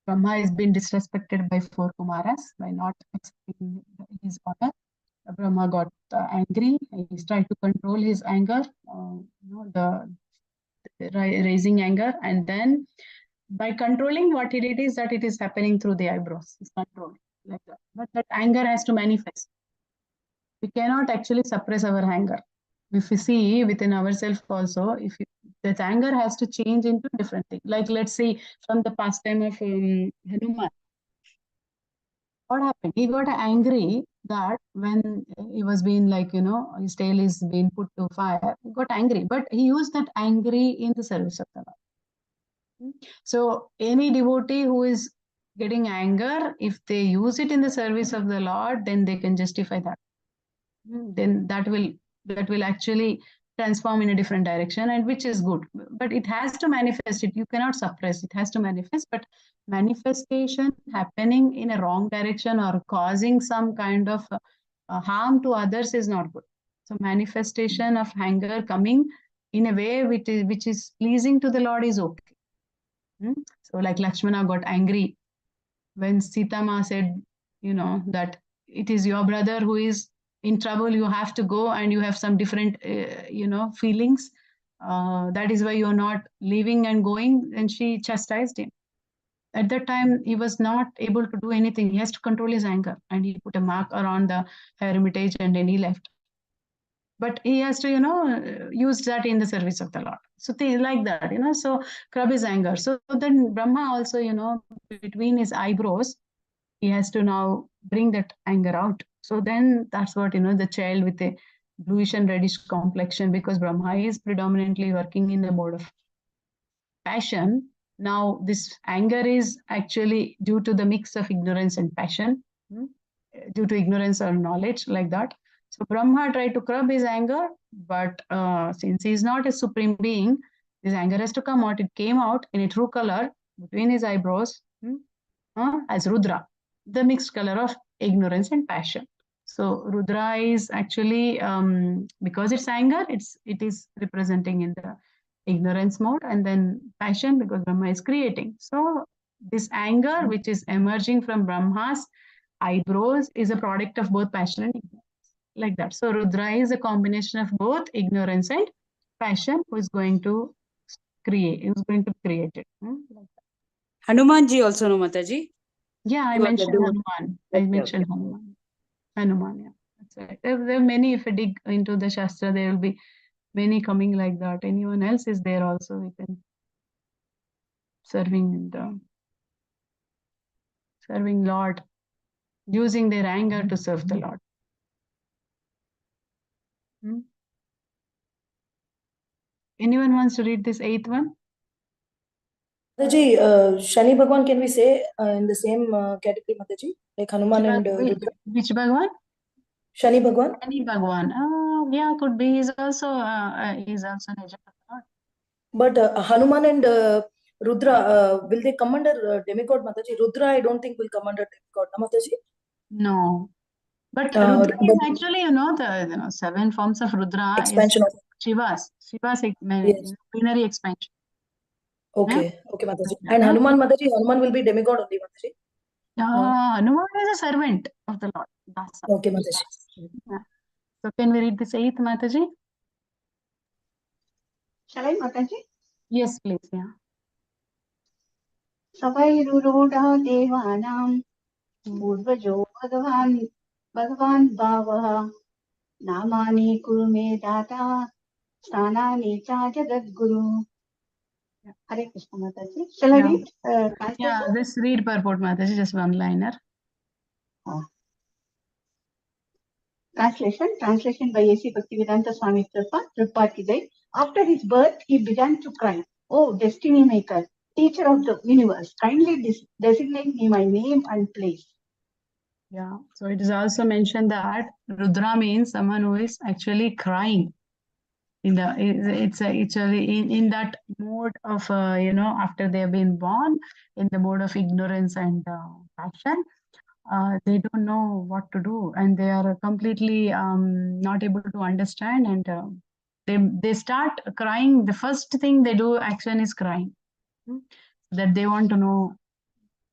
Brahma has been disrespected by 4 Kumaras by not accepting his order. Brahma got angry. He tried to control his anger, raising anger, and then by controlling, what he did is that it is happening through the eyebrows. It's controlled like that. But that anger has to manifest. We cannot actually suppress our anger. If we see within ourselves also, that anger has to change into different things. Like, let's say from the pastime of Hanuman. What happened? He got angry that when he was being his tail is being put to fire, he got angry. But he used that angry in the service of the Lord. So any devotee who is getting anger, if they use it in the service of the Lord, then they can justify that. Then that will actually transform in a different direction, and which is good. But it has to manifest it. You cannot suppress. It has to manifest. But manifestation happening in a wrong direction or causing some kind of harm to others is not good. So manifestation of anger coming in a way which is pleasing to the Lord is okay. So like Lakshmana got angry when Sita Ma said, that it is your brother who is in trouble, you have to go, and you have some different, feelings. That is why you're not leaving and going. And she chastised him. At that time, he was not able to do anything. He has to control his anger, and he put a mark around the hermitage, and then he left. But he has to, use that in the service of the Lord. So things like that, so curb his anger. So then Brahma also, between his eyebrows, he has to now bring that anger out. So then that's what, the child with a bluish and reddish complexion, because Brahma is predominantly working in the mode of passion. Now this anger is actually due to the mix of ignorance and passion. due to ignorance or knowledge, like that. So Brahma tried to curb his anger, but since he is not a supreme being, this anger has to come out. It came out in a true color between his eyebrows as Rudra, the mixed color of ignorance and passion. So Rudra is actually, because it's anger, it is representing in the ignorance mode, and then passion because Brahma is creating. So this anger which is emerging from Brahma's eyebrows is a product of both passion and ignorance, like that. So Rudra is a combination of both ignorance and passion who is going to create it. Like Hanumanji also, no, Mataji? yeah, I He was a mentioned dude. Hanuman. I Okay, mentioned okay. Hanuman. Hanuman, yeah. That's right. There are many, if you dig into the Shastra, there will be many coming like that. Anyone else is there also, we can serving Lord, using their anger to serve the Lord. Anyone wants to read this 8th one? Mataji, Shani Bhagwan, can we say in the same category, Mataji? Like Hanuman and Rudra? Which Bhagwan? Shani Bhagwan? Shani Bhagwan. Yeah, could be. He's also an agent of the Lord. But Hanuman and Rudra, will they come under demigod, Mataji? Rudra, I don't think will come under demigod, na, Mataji? No. But Rudra is actually, the 7 forms of Rudra expansion is Shiva's Yes. binary expansion. Okay, okay, Mataji. And Hanuman, Mataji, Hanuman will be demigod only, Mataji? Hanuman is a servant of the Lord. Dasa. Okay, Mataji. Yeah. So can we read this 8th, Mataji? Shall I, Mataji? Yes, please. Yeah. Savairuroda devanam purvajo bhagavan bhavaha namani kurume data sthanani cha jagadguru. Hare Krishna, Mataji. Shall I read? Yeah, this read purport, Mataji, just one liner. Translation by A.C. Bhaktivedanta Swami Prabhupada ki jai. After his birth, he began to cry, "Oh, destiny maker, teacher of the universe, kindly designate me my name and place." Yeah, so it is also mentioned that Rudra means someone who is actually crying. In that mode of after they have been born, in the mode of ignorance and passion, they don't know what to do, and they are completely not able to understand, and they start crying. The first thing they do action is crying, that they want to know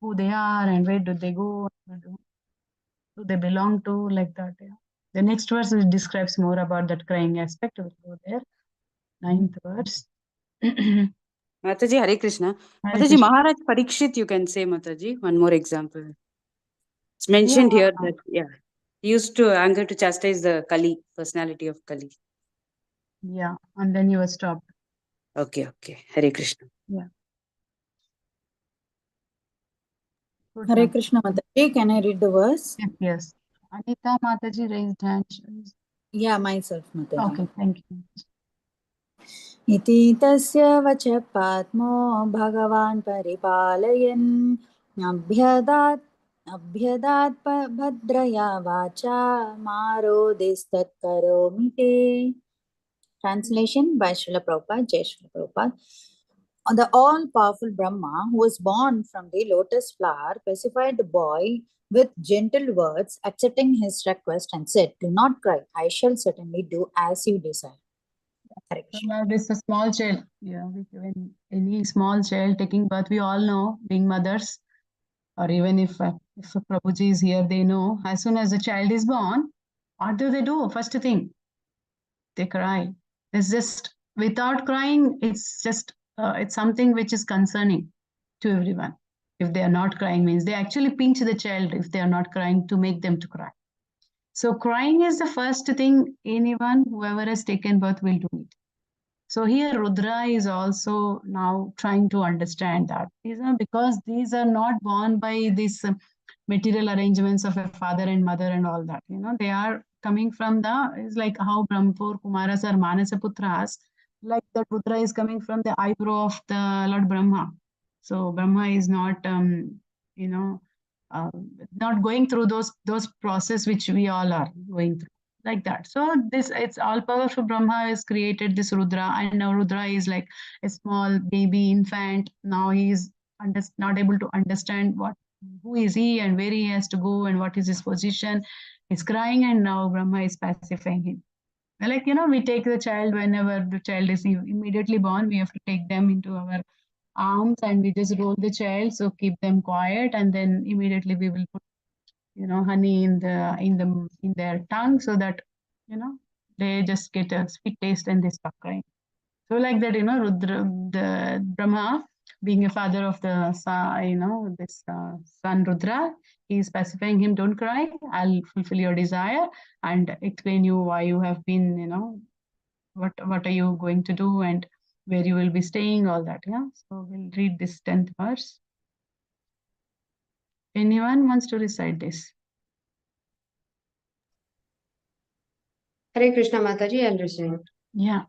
who they are and where do they go, who they belong to, like that. Yeah. The next verse describes more about that crying aspect. We'll go there. 9th verse. Mataji, Hare Krishna. Hare Mataji, Krishna. Maharaj Parikshit, you can say, Mataji. One more example. It's mentioned here that, he used to anger to chastise the Kali, personality of Kali. Yeah, and then you were stopped. Okay. Hare Krishna. Yeah. Hare Krishna, Mataji. Can I read the verse? Yes. Anita Mataji raised hand. Yeah, myself, Mataji. Okay, thank you. इति तस्य वच पात्मो भगवान् परिपालयन् अभ्यदात् भद्रया वाचा मारोदिस्तत्करोमि ते. Translation by Srila Prabhupada, Jai Srila Prabhupada. The all-powerful Brahma, who was born from the lotus flower, pacified the boy with gentle words, accepting his request, and said, "Do not cry. I shall certainly do as you desire." So now this is a small child. Yeah, when any small child taking birth, we all know, being mothers, or even if Prabhuji is here, they know, as soon as the child is born, what do they do? First thing, they cry. It's just, without crying, it's just, it's something which is concerning to everyone. If they are not crying, means they actually pinch the child if they are not crying to make them to cry. So crying is the first thing anyone, whoever has taken birth, will do it. So here Rudra is also now trying to understand that. Because these are not born by these material arrangements of a father and mother and all that. They are coming from it's like how Brahmapur Kumaras are Manasa Putras, like that Rudra is coming from the eyebrow of the Lord Brahma. So Brahma is not, not going through those process which we all are going through, like that. So this, it's all powerful Brahma has created this Rudra, and now Rudra is like a small baby infant. Now he is not able to understand who is he and where he has to go and what is his position. He's crying, and now Brahma is pacifying him. Like, we take the child whenever the child is immediately born, we have to take them into our arms and we just roll the child, so keep them quiet, and then immediately we will put honey in their tongue, so that they just get a sweet taste and they stop crying. So like that, Rudra, the Brahma, being a father of the this son Rudra, he is pacifying him, don't cry, I'll fulfill your desire and explain you why you have been, what are you going to do and where you will be staying, all that. Yeah. So we'll read this 10th verse. Anyone wants to recite this? Hare Krishna Mataji, I'll recite. Yeah.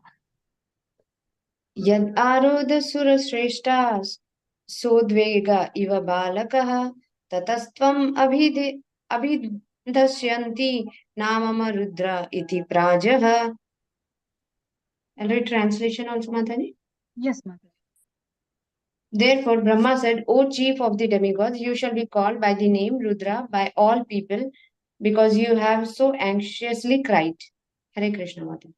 Yad arodha sura shreshtas sodvega iva balakah tatastvam abhidhasyanti namama rudra iti prajaha. I'll read translation also, Mataji. Yes, Mataji. Therefore, Brahma said, O chief of the demigods, you shall be called by the name Rudra by all people, because you have so anxiously cried. Hare Krishna Mataji.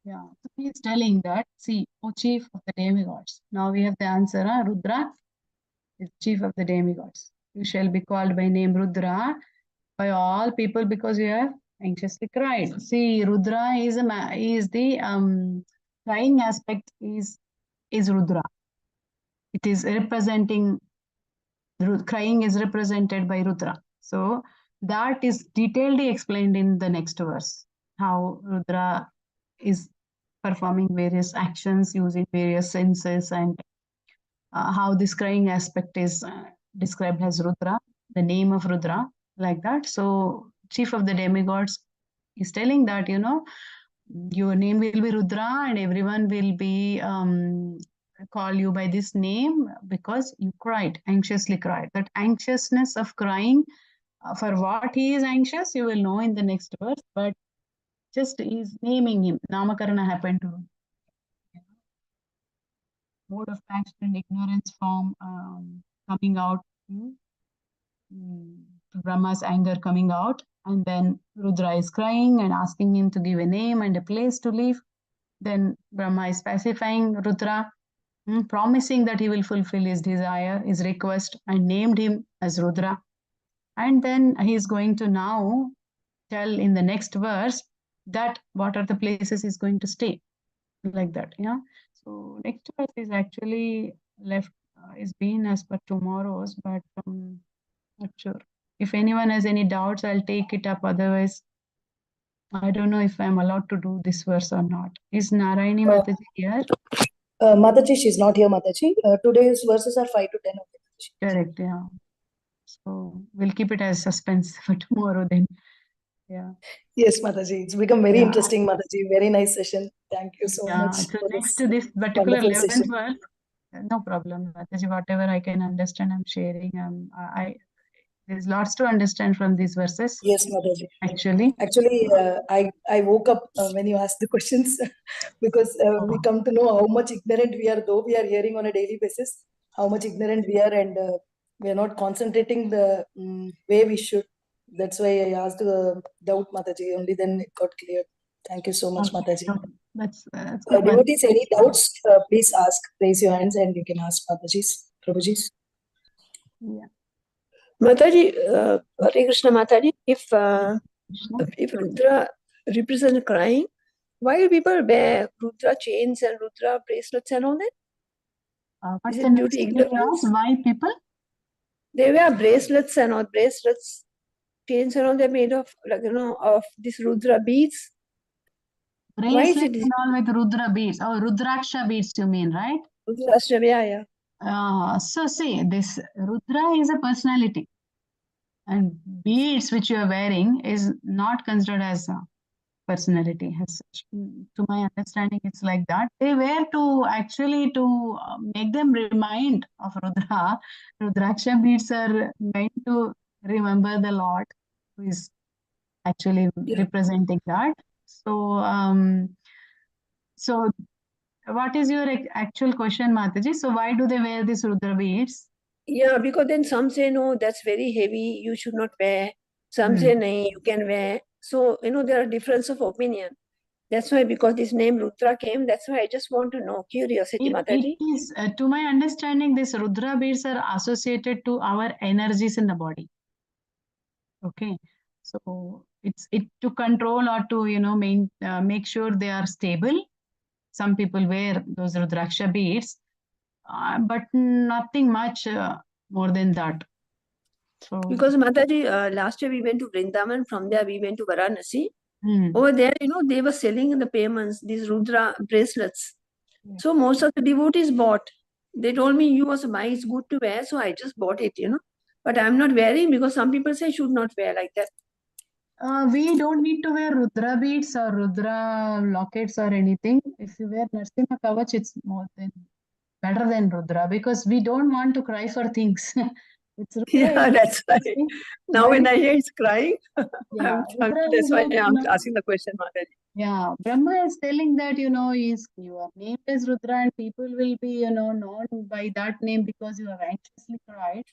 Yeah, so he is telling that, see, O chief of the demigods. Now we have the answer, Rudra is chief of the demigods. You shall be called by name Rudra by all people because you have anxiously cried. See, Rudra is the crying aspect is Rudra. It is representing, crying is represented by Rudra. So that is detailedly explained in the next verse, how Rudra is performing various actions using various senses, and how this crying aspect is described as Rudra, the name of Rudra, like that. So chief of the demigods is telling that, your name will be Rudra and everyone will be call you by this name because you cried, anxiously cried. That anxiousness of crying, for what he is anxious, you will know in the next verse, but just is naming him. Namakarana happened to mode of passion and ignorance from coming out, Brahma's anger coming out, and then Rudra is crying and asking him to give a name and a place to live. Then Brahma is pacifying Rudra, promising that he will fulfill his desire, his request, and named him as Rudra. And then he is going to now tell in the next verse that what are the places he's going to stay, like that. Yeah. So next verse is actually left, is being as per tomorrow's, but not sure. If anyone has any doubts, I'll take it up. Otherwise, I don't know if I'm allowed to do this verse or not. Is Narayani Mataji here? Mataji, she's not here, Mataji. Today's verses are 5 to 10. Correct, yeah. So we'll keep it as suspense for tomorrow then. Yeah. Yes, Mataji. It's become very interesting, Mataji. Very nice session. Thank you so much. So next to this particular wonderful 11th session. verse, no problem, Mataji. Whatever I can understand, I'm sharing. There's lots to understand from these verses. Yes, Mataji. Actually, I woke up when you asked the questions because we come to know how much ignorant we are, though we are hearing on a daily basis, how much ignorant we are, and we are not concentrating the way we should. That's why I asked doubt, Mataji. Only then it got clear. Thank you so much, Mataji. That's good. Devotees, any doubts, please ask. Raise your hands and you can ask Mataji's, Prabhuji's. Yeah. Mataji, Hare Krishna Mataji, if Rudra represents crying, why do people wear Rudra chains and Rudra bracelets and all that? What's Is the it due next to ignorance? Why people? They wear bracelets and all, bracelets, chains and all, they're made of, of these Rudra beads. Bracelets and all with Rudra beads. Oh, Rudraksha beads you mean, right? Rudraksha, yeah. So see, this Rudra is a personality. And beads which you are wearing is not considered as personality as such. To my understanding, it's like that. They were to actually to make them remind of Rudra. Rudraksha beads are meant to remember the Lord who is actually representing that. So what is your actual question, Mataji? So why do they wear these Rudra beads? Yeah, because then some say, no, that's very heavy, you should not wear. Some say, no, you can wear. So, there are difference of opinion. That's why, because this name Rudra came, that's why I just want to know. Curiosity, Mataji. It is, to my understanding, these Rudra beads are associated to our energies in the body. Okay. So it's to control or to, make sure they are stable. Some people wear those Rudraksha beads, but nothing much more than that. So Because Mataji, last year we went to Vrindavan, from there we went to Varanasi. Over there, they were selling in the payments, these Rudra bracelets. So most of the devotees bought. They told me, you also buy, it's good to wear. So I just bought it, But I'm not wearing because some people say should not wear like that. We don't need to wear Rudra beads or Rudra lockets or anything. If you wear Narsimha Kavach, it's better than Rudra, because we don't want to cry for things. It's Rudra, That's right. Now when I hear it's crying, Yeah, that's why I'm asking the question, Mataji. Yeah, Brahma is telling that, your name is Rudra and people will be, known by that name because you have anxiously cried.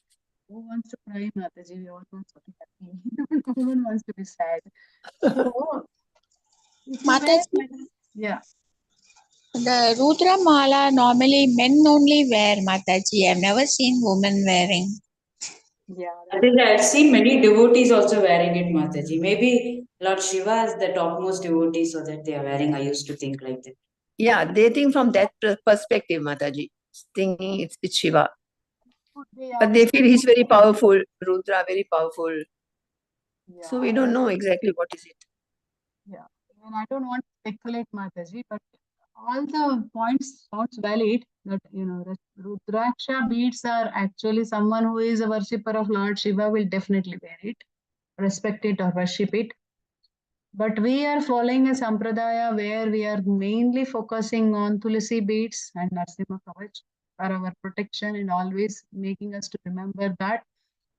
Who wants to cry, Mataji? We all want to be happy. No one wants to be sad. So, Mataji, yeah. the Rudra Mala normally men only wear, Mataji. I've never seen women wearing. Yeah. I think I've seen many devotees also wearing it, Mataji. Maybe Lord Shiva is the topmost devotee, so that they are wearing. I used to think like that. Yeah, they think from that perspective, Mataji. Thinking it's Shiva. But they feel he's very powerful, Rudra, very powerful. Yeah. So we don't know exactly what is it. Yeah, and I don't want to speculate, Mataji, but all the points sounds valid. That that Rudraksha beads are actually someone who is a worshipper of Lord Shiva will definitely wear it, respect it or worship it. But we are following a sampradaya where we are mainly focusing on Tulasi beads and Narsimha Kavach for our protection, and always making us to remember that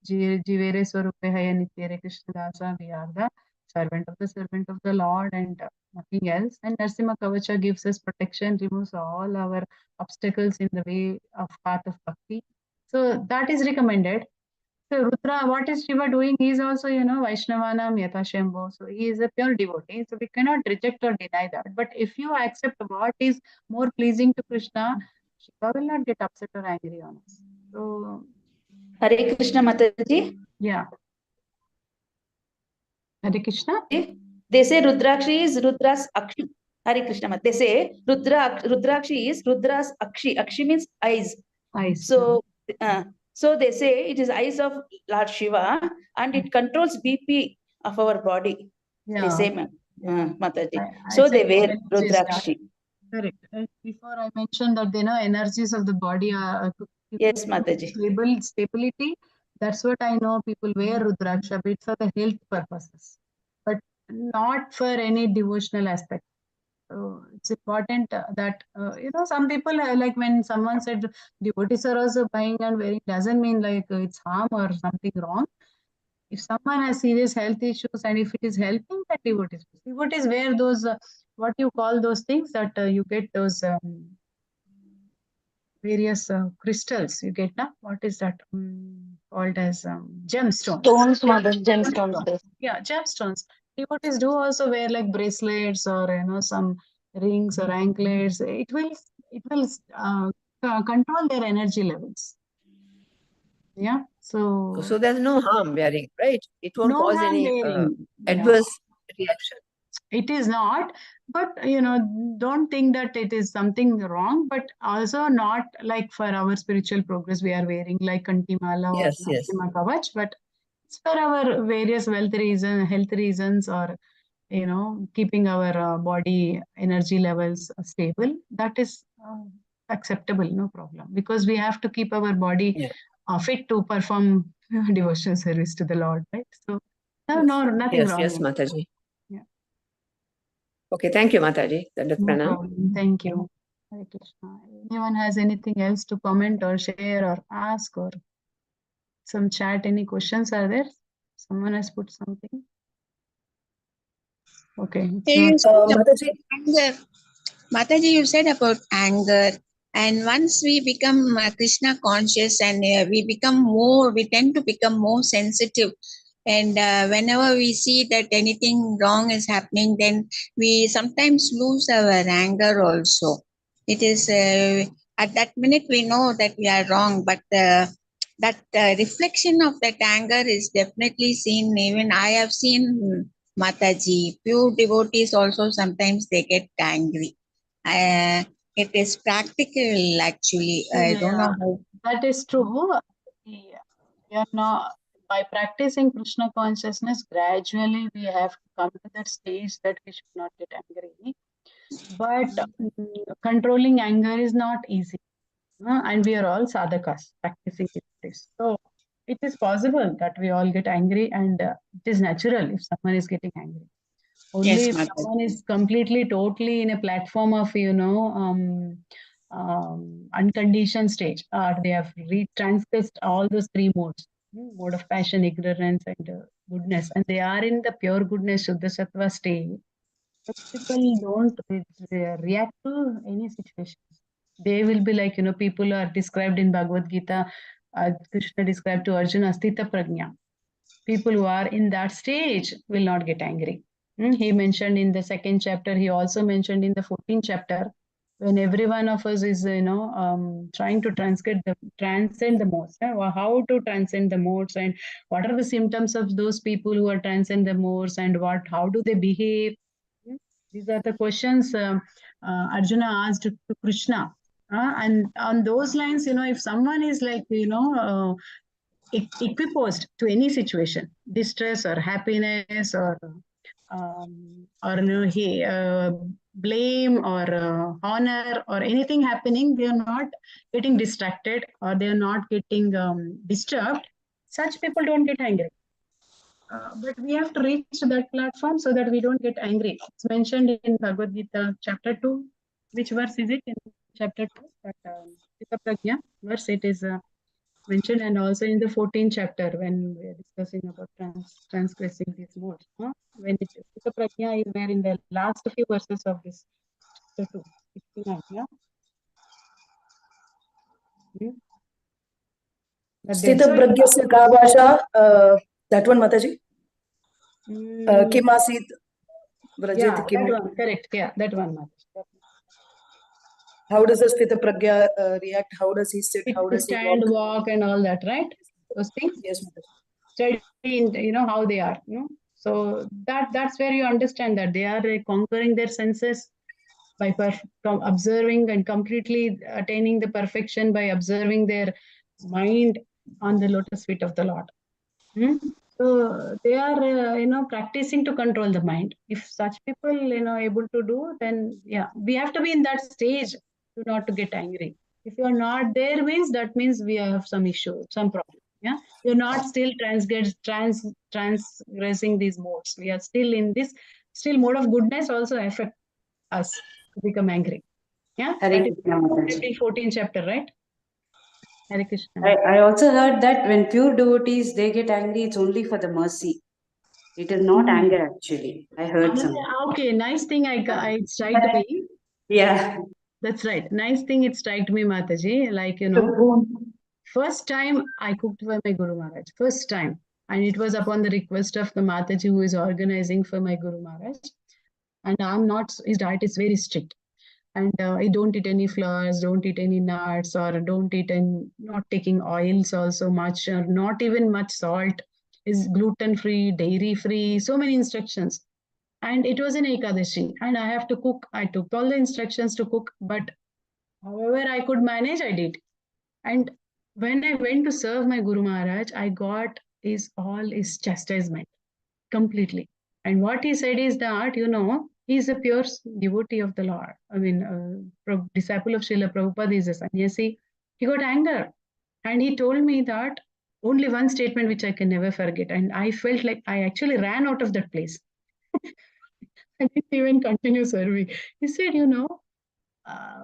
Jivere Swarupe Haya Nityare Krishna Dasa, we are the servant of the Lord, and nothing else. And Narsimha Kavacha gives us protection, removes all our obstacles in the way of path of bhakti. So that is recommended. So Rudra, what is Shiva doing? He is also, Vaishnavanam Yathashambho. So he is a pure devotee. So we cannot reject or deny that. But if you accept what is more pleasing to Krishna, Shiva will not get upset or angry on us. So Hare Krishna, Mataji. Yeah. Hare Krishna. They say Rudrakshi is Rudra's Akshi. Hare Krishna. They say Rudrakshi is Rudra's Akshi. Akshi means eyes. Eyes. So they say it is eyes of Lord Shiva and it controls BP of our body. Yeah. They say, Mataji. So they wear Rudrakshi. Correct. Before I mentioned that energies of the body are yes, Mataji. Stability. That's what I know. People wear Rudraksha beads for the health purposes, but not for any devotional aspect. So it's important that some people like when someone said devotees are also buying and wearing, doesn't mean like it's harm or something wrong. If someone has serious health issues and if it is helping, that devotees wear those what you call those things that you get those various crystals you get now. What is that called as gemstones? Stones, mother, gemstones. Yeah, gemstones. Devotees do also wear like bracelets or some rings or anklets. It will control their energy levels. Yeah. So there's no harm wearing, right? It won't cause any adverse reaction. It is not, but don't think that it is something wrong, but also not like for our spiritual progress we are wearing like Kantimala or Narsimha Kavach, but it's for our various health reasons, or keeping our body energy levels stable. That is acceptable, no problem, because we have to keep our body fit to perform devotional service to the Lord, right? So nothing wrong. Yes, Mataji. Yeah. Okay, thank you, Mataji. Dandat No Pranam. problem. Thank you. Hare Krishna. Anyone has anything else to comment or share or ask or some chat? Any questions are there? Someone has put something. Okay, it's You not. said about Mataji, anger. Mataji, you said about anger. And once we become Krishna conscious and we tend to become more sensitive. And whenever we see that anything wrong is happening, then we sometimes lose our anger also. It is at that minute we know that we are wrong, but that reflection of that anger is definitely seen. Even I have seen Mataji, pure devotees also sometimes they get angry. It is practical actually. I don't know Yeah, how. that is true. We are not, by practicing Krishna consciousness, gradually we have to come to that stage that we should not get angry. But controlling anger is not easy. And we are all sadhakas practicing this. So it is possible that we all get angry, and it is natural if someone is getting angry. Only Yes, if Mataji. someone is completely, totally in a platform of, unconditioned stage, they have transgressed all those three modes, mode of passion, ignorance, and goodness, and they are in the pure goodness, Shuddha Sattva state. Such people don't react to any situations. They will be like, people are described in Bhagavad Gita, Krishna described to Arjuna, Sthita Prajna. People who are in that stage will not get angry. He mentioned in the second chapter, he also mentioned in the 14th chapter, when every one of us is, trying to transcend the modes. How to transcend the modes, and what are the symptoms of those people who are transcend the modes, and how do they behave? These are the questions Arjuna asked to Krishna. And on those lines, if someone is like, equiposed to any situation, distress or happiness or blame or honor or anything happening, they are not getting distracted or they are not getting disturbed. Such people don't get angry. But we have to reach that platform so that we don't get angry. It's mentioned in Bhagavad Gita chapter 2. Which verse is it in chapter 2? That Sthita Prajna verse, it is mentioned, and also in the 14th chapter when we are discussing about transgressing these modes. When Sthita Prajna is there in the last few verses of this chapter 2, 69. Yeah. Sthita Pragyasya ka bhasha, that one, Mataji. Kim asit vrajeti kim. That one, correct. Yeah, that one, Mataji. How does the Sthita Pragya react? How does he sit? How does he stand, walk? walk, and all that, right? Those things. Yes, Mataji. Study, how they are. So that's where you understand that they are conquering their senses by observing and completely attaining the perfection by observing their mind on the lotus feet of the Lord. So they are, practicing to control the mind. If such people, able to do, then yeah, we have to be in that stage to not to get angry. If you are not there, that means we have some issue, some problem. Yeah, you're not still transgressing these modes. We are still in this mode of goodness also affect us to become angry. Yeah, Hare that is Krishna, Mataji. in 14th chapter, right? Hare Krishna. I also heard that when pure devotees they get angry, it's only for the mercy. It is not anger actually. I heard something. Okay, nice thing it struck me. Yeah. That's right. Nice thing it struck me, Mataji. Like, first time I cooked for my Guru Maharaj. First time. And it was upon the request of the Mataji who is organizing for my Guru Maharaj. And his diet is very strict. And I don't eat any flowers, don't eat any nuts, or don't eat not taking oils also much, or not even much salt. Is gluten-free, dairy-free, so many instructions. And it was an Ekadashi, and I have to cook. I took all the instructions to cook, but however I could manage, I did. And when I went to serve my Guru Maharaj, I got all his chastisement completely. And what he said is that, he's a pure devotee of the Lord. I mean, disciple of Srila Prabhupada is a sannyasi. He got anger. And he told me that only one statement which I can never forget. And I felt like I actually ran out of that place. I didn't even continue serving. He said,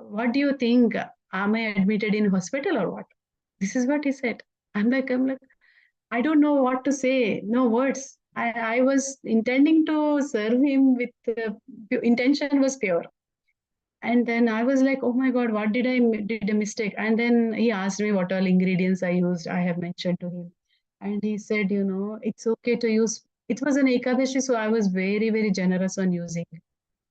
what do you think? Am I admitted in hospital or what? This is what he said. I'm like, I don't know what to say. No words. I was intending to serve him with intention was pure. And then I was like, oh my God, what did did a mistake? And then he asked me what all ingredients I used. I have mentioned to him. And he said, it's okay to use, it was an Ekadashi, so I was very, very generous on using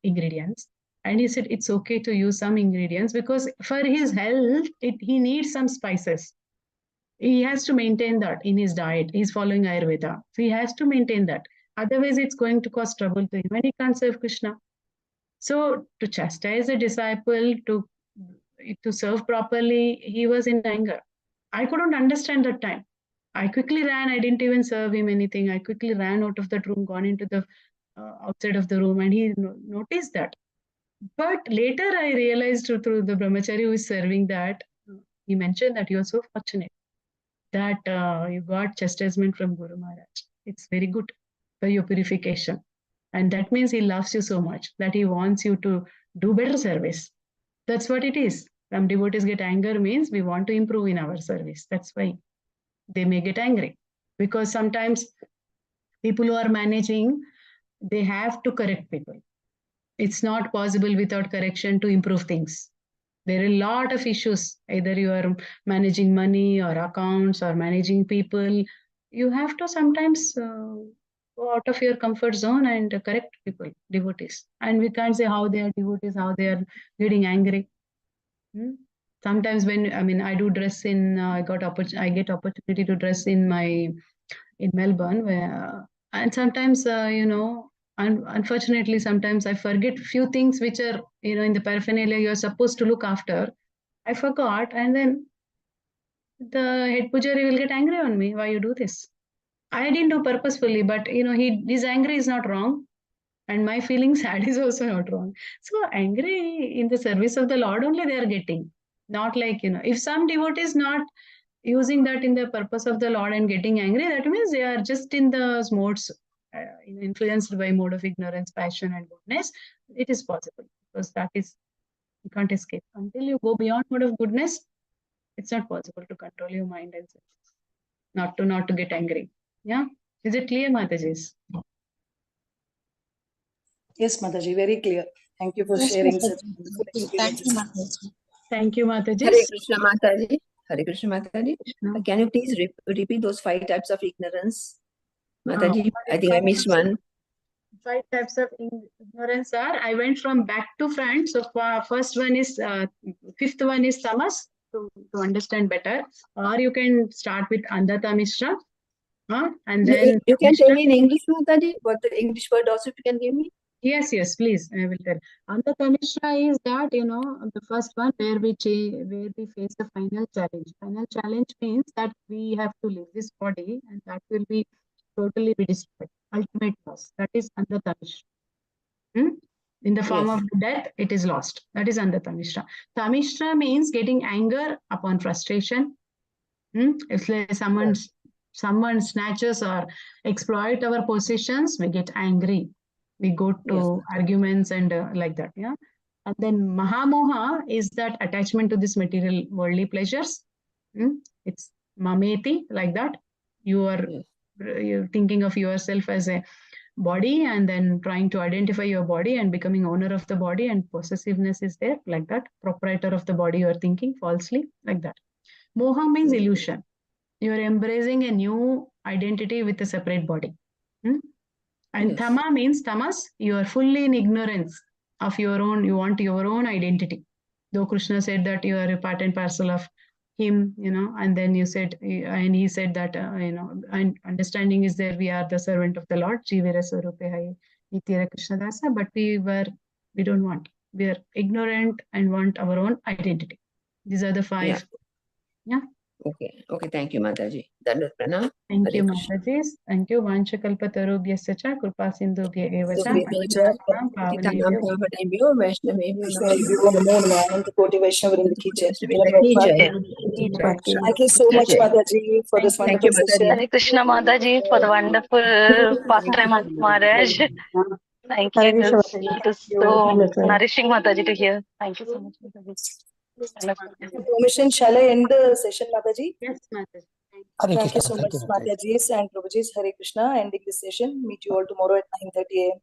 ingredients. And he said, it's okay to use some ingredients because for his health, he needs some spices. He has to maintain that in his diet. He's following Ayurveda. So he has to maintain that. Otherwise, it's going to cause trouble to him and he can't serve Krishna. So to chastise a disciple, to serve properly, he was in anger. I couldn't understand that time. I quickly ran. I didn't even serve him anything. I quickly ran out of that room, gone into the outside of the room, and he noticed that. But later I realized through the brahmachari who is serving that, he mentioned that you are so fortunate that you got chastisement from Guru Maharaj. It's very good for your purification. And that means he loves you so much that he wants you to do better service. That's what it is. Some devotees get anger means we want to improve in our service. That's why they may get angry. Because sometimes people who are managing, they have to correct people. It's not possible without correction to improve things. There are a lot of issues. Either you are managing money or accounts or managing people. You have to sometimes go out of your comfort zone and correct people, devotees. And we can't say how they are devotees, how they are getting angry. Sometimes when, I do dress in, I get opportunity to dress in Melbourne, where, and sometimes, unfortunately, sometimes I forget few things which are, in the paraphernalia you're supposed to look after. I forgot, and then the head pujari will get angry on me. Why you do this? I didn't do purposefully, but his angry is not wrong, and my feeling sad is also not wrong. So angry in the service of the Lord only they are getting, not like if some devotee is not using that in the purpose of the Lord and getting angry, that means they are just in the modes, influenced by mode of ignorance, passion, and goodness. It is possible because that is, you can't escape until you go beyond mode of goodness. It's not possible to control your mind and senses, not to get angry. Yeah, is it clear, Mataji? Yes, Mataji, very clear. Thank you for Yes, sharing Mataji. such beautiful experiences. Thank you, Mataji. Hare Krishna Mataji. Hare Krishna Mataji. Can you please repeat those 5 types of ignorance? Mataji, I think I missed one. 5 types of ignorance are, I went from back to front. So first one is, 5th one is tamas, to understand better. Or you can start with andhata mishra. And then you can tell me in English, Mataji, what the English word also you can give me? Yes, please. I will tell. Andhata mishra is that, the first one where we face the final challenge. Final challenge means that we have to leave this body and that will be totally be destroyed. Ultimate loss. That is andhata mishra. In the form of death, it is lost. That is andhata mishra. Tamishra means getting anger upon frustration. If someone snatches or exploit our possessions, we get angry. We go to arguments and like that. Yeah. And then Mahamoha is that attachment to this material worldly pleasures. It's mameti, like that. You're thinking of yourself as a body and then trying to identify your body and becoming owner of the body, and possessiveness is there, like that. Proprietor of the body, you're thinking falsely, like that. Moha means illusion. You're embracing a new identity with a separate body. And Tama means tamas, you are fully in ignorance of your own, you want your own identity. Though Krishna said that you are a part and parcel of him, and then you said, and he said that, and understanding is there, we are the servant of the Lord, Jivira Swarupe Hai Nitya Krishna Dasa, but we don't want. We are ignorant and want our own identity. These are the 5. Yeah. Okay, thank you, Mataji. Dandavat pranam. Thank you, Mataji. Thank you. Vanchakalpatarubhyasya cha kripa sindhubhya eva cha. Thank you so much, Mataji, for this wonderful session. Hare Krishna Mataji for the wonderful pastime of Maharaj. Thank Hare you. Krishna, Mataji. It is You so goodness, Mataji. nourishing, Mataji, to hear. Thank you so much, Mataji. With permission, shall I end the session, Mataji? Yes, Mataji. Thank you so much, Mataji and Prabhuji. Hare Krishna. Ending this session. Meet you all tomorrow at 9:30 a.m.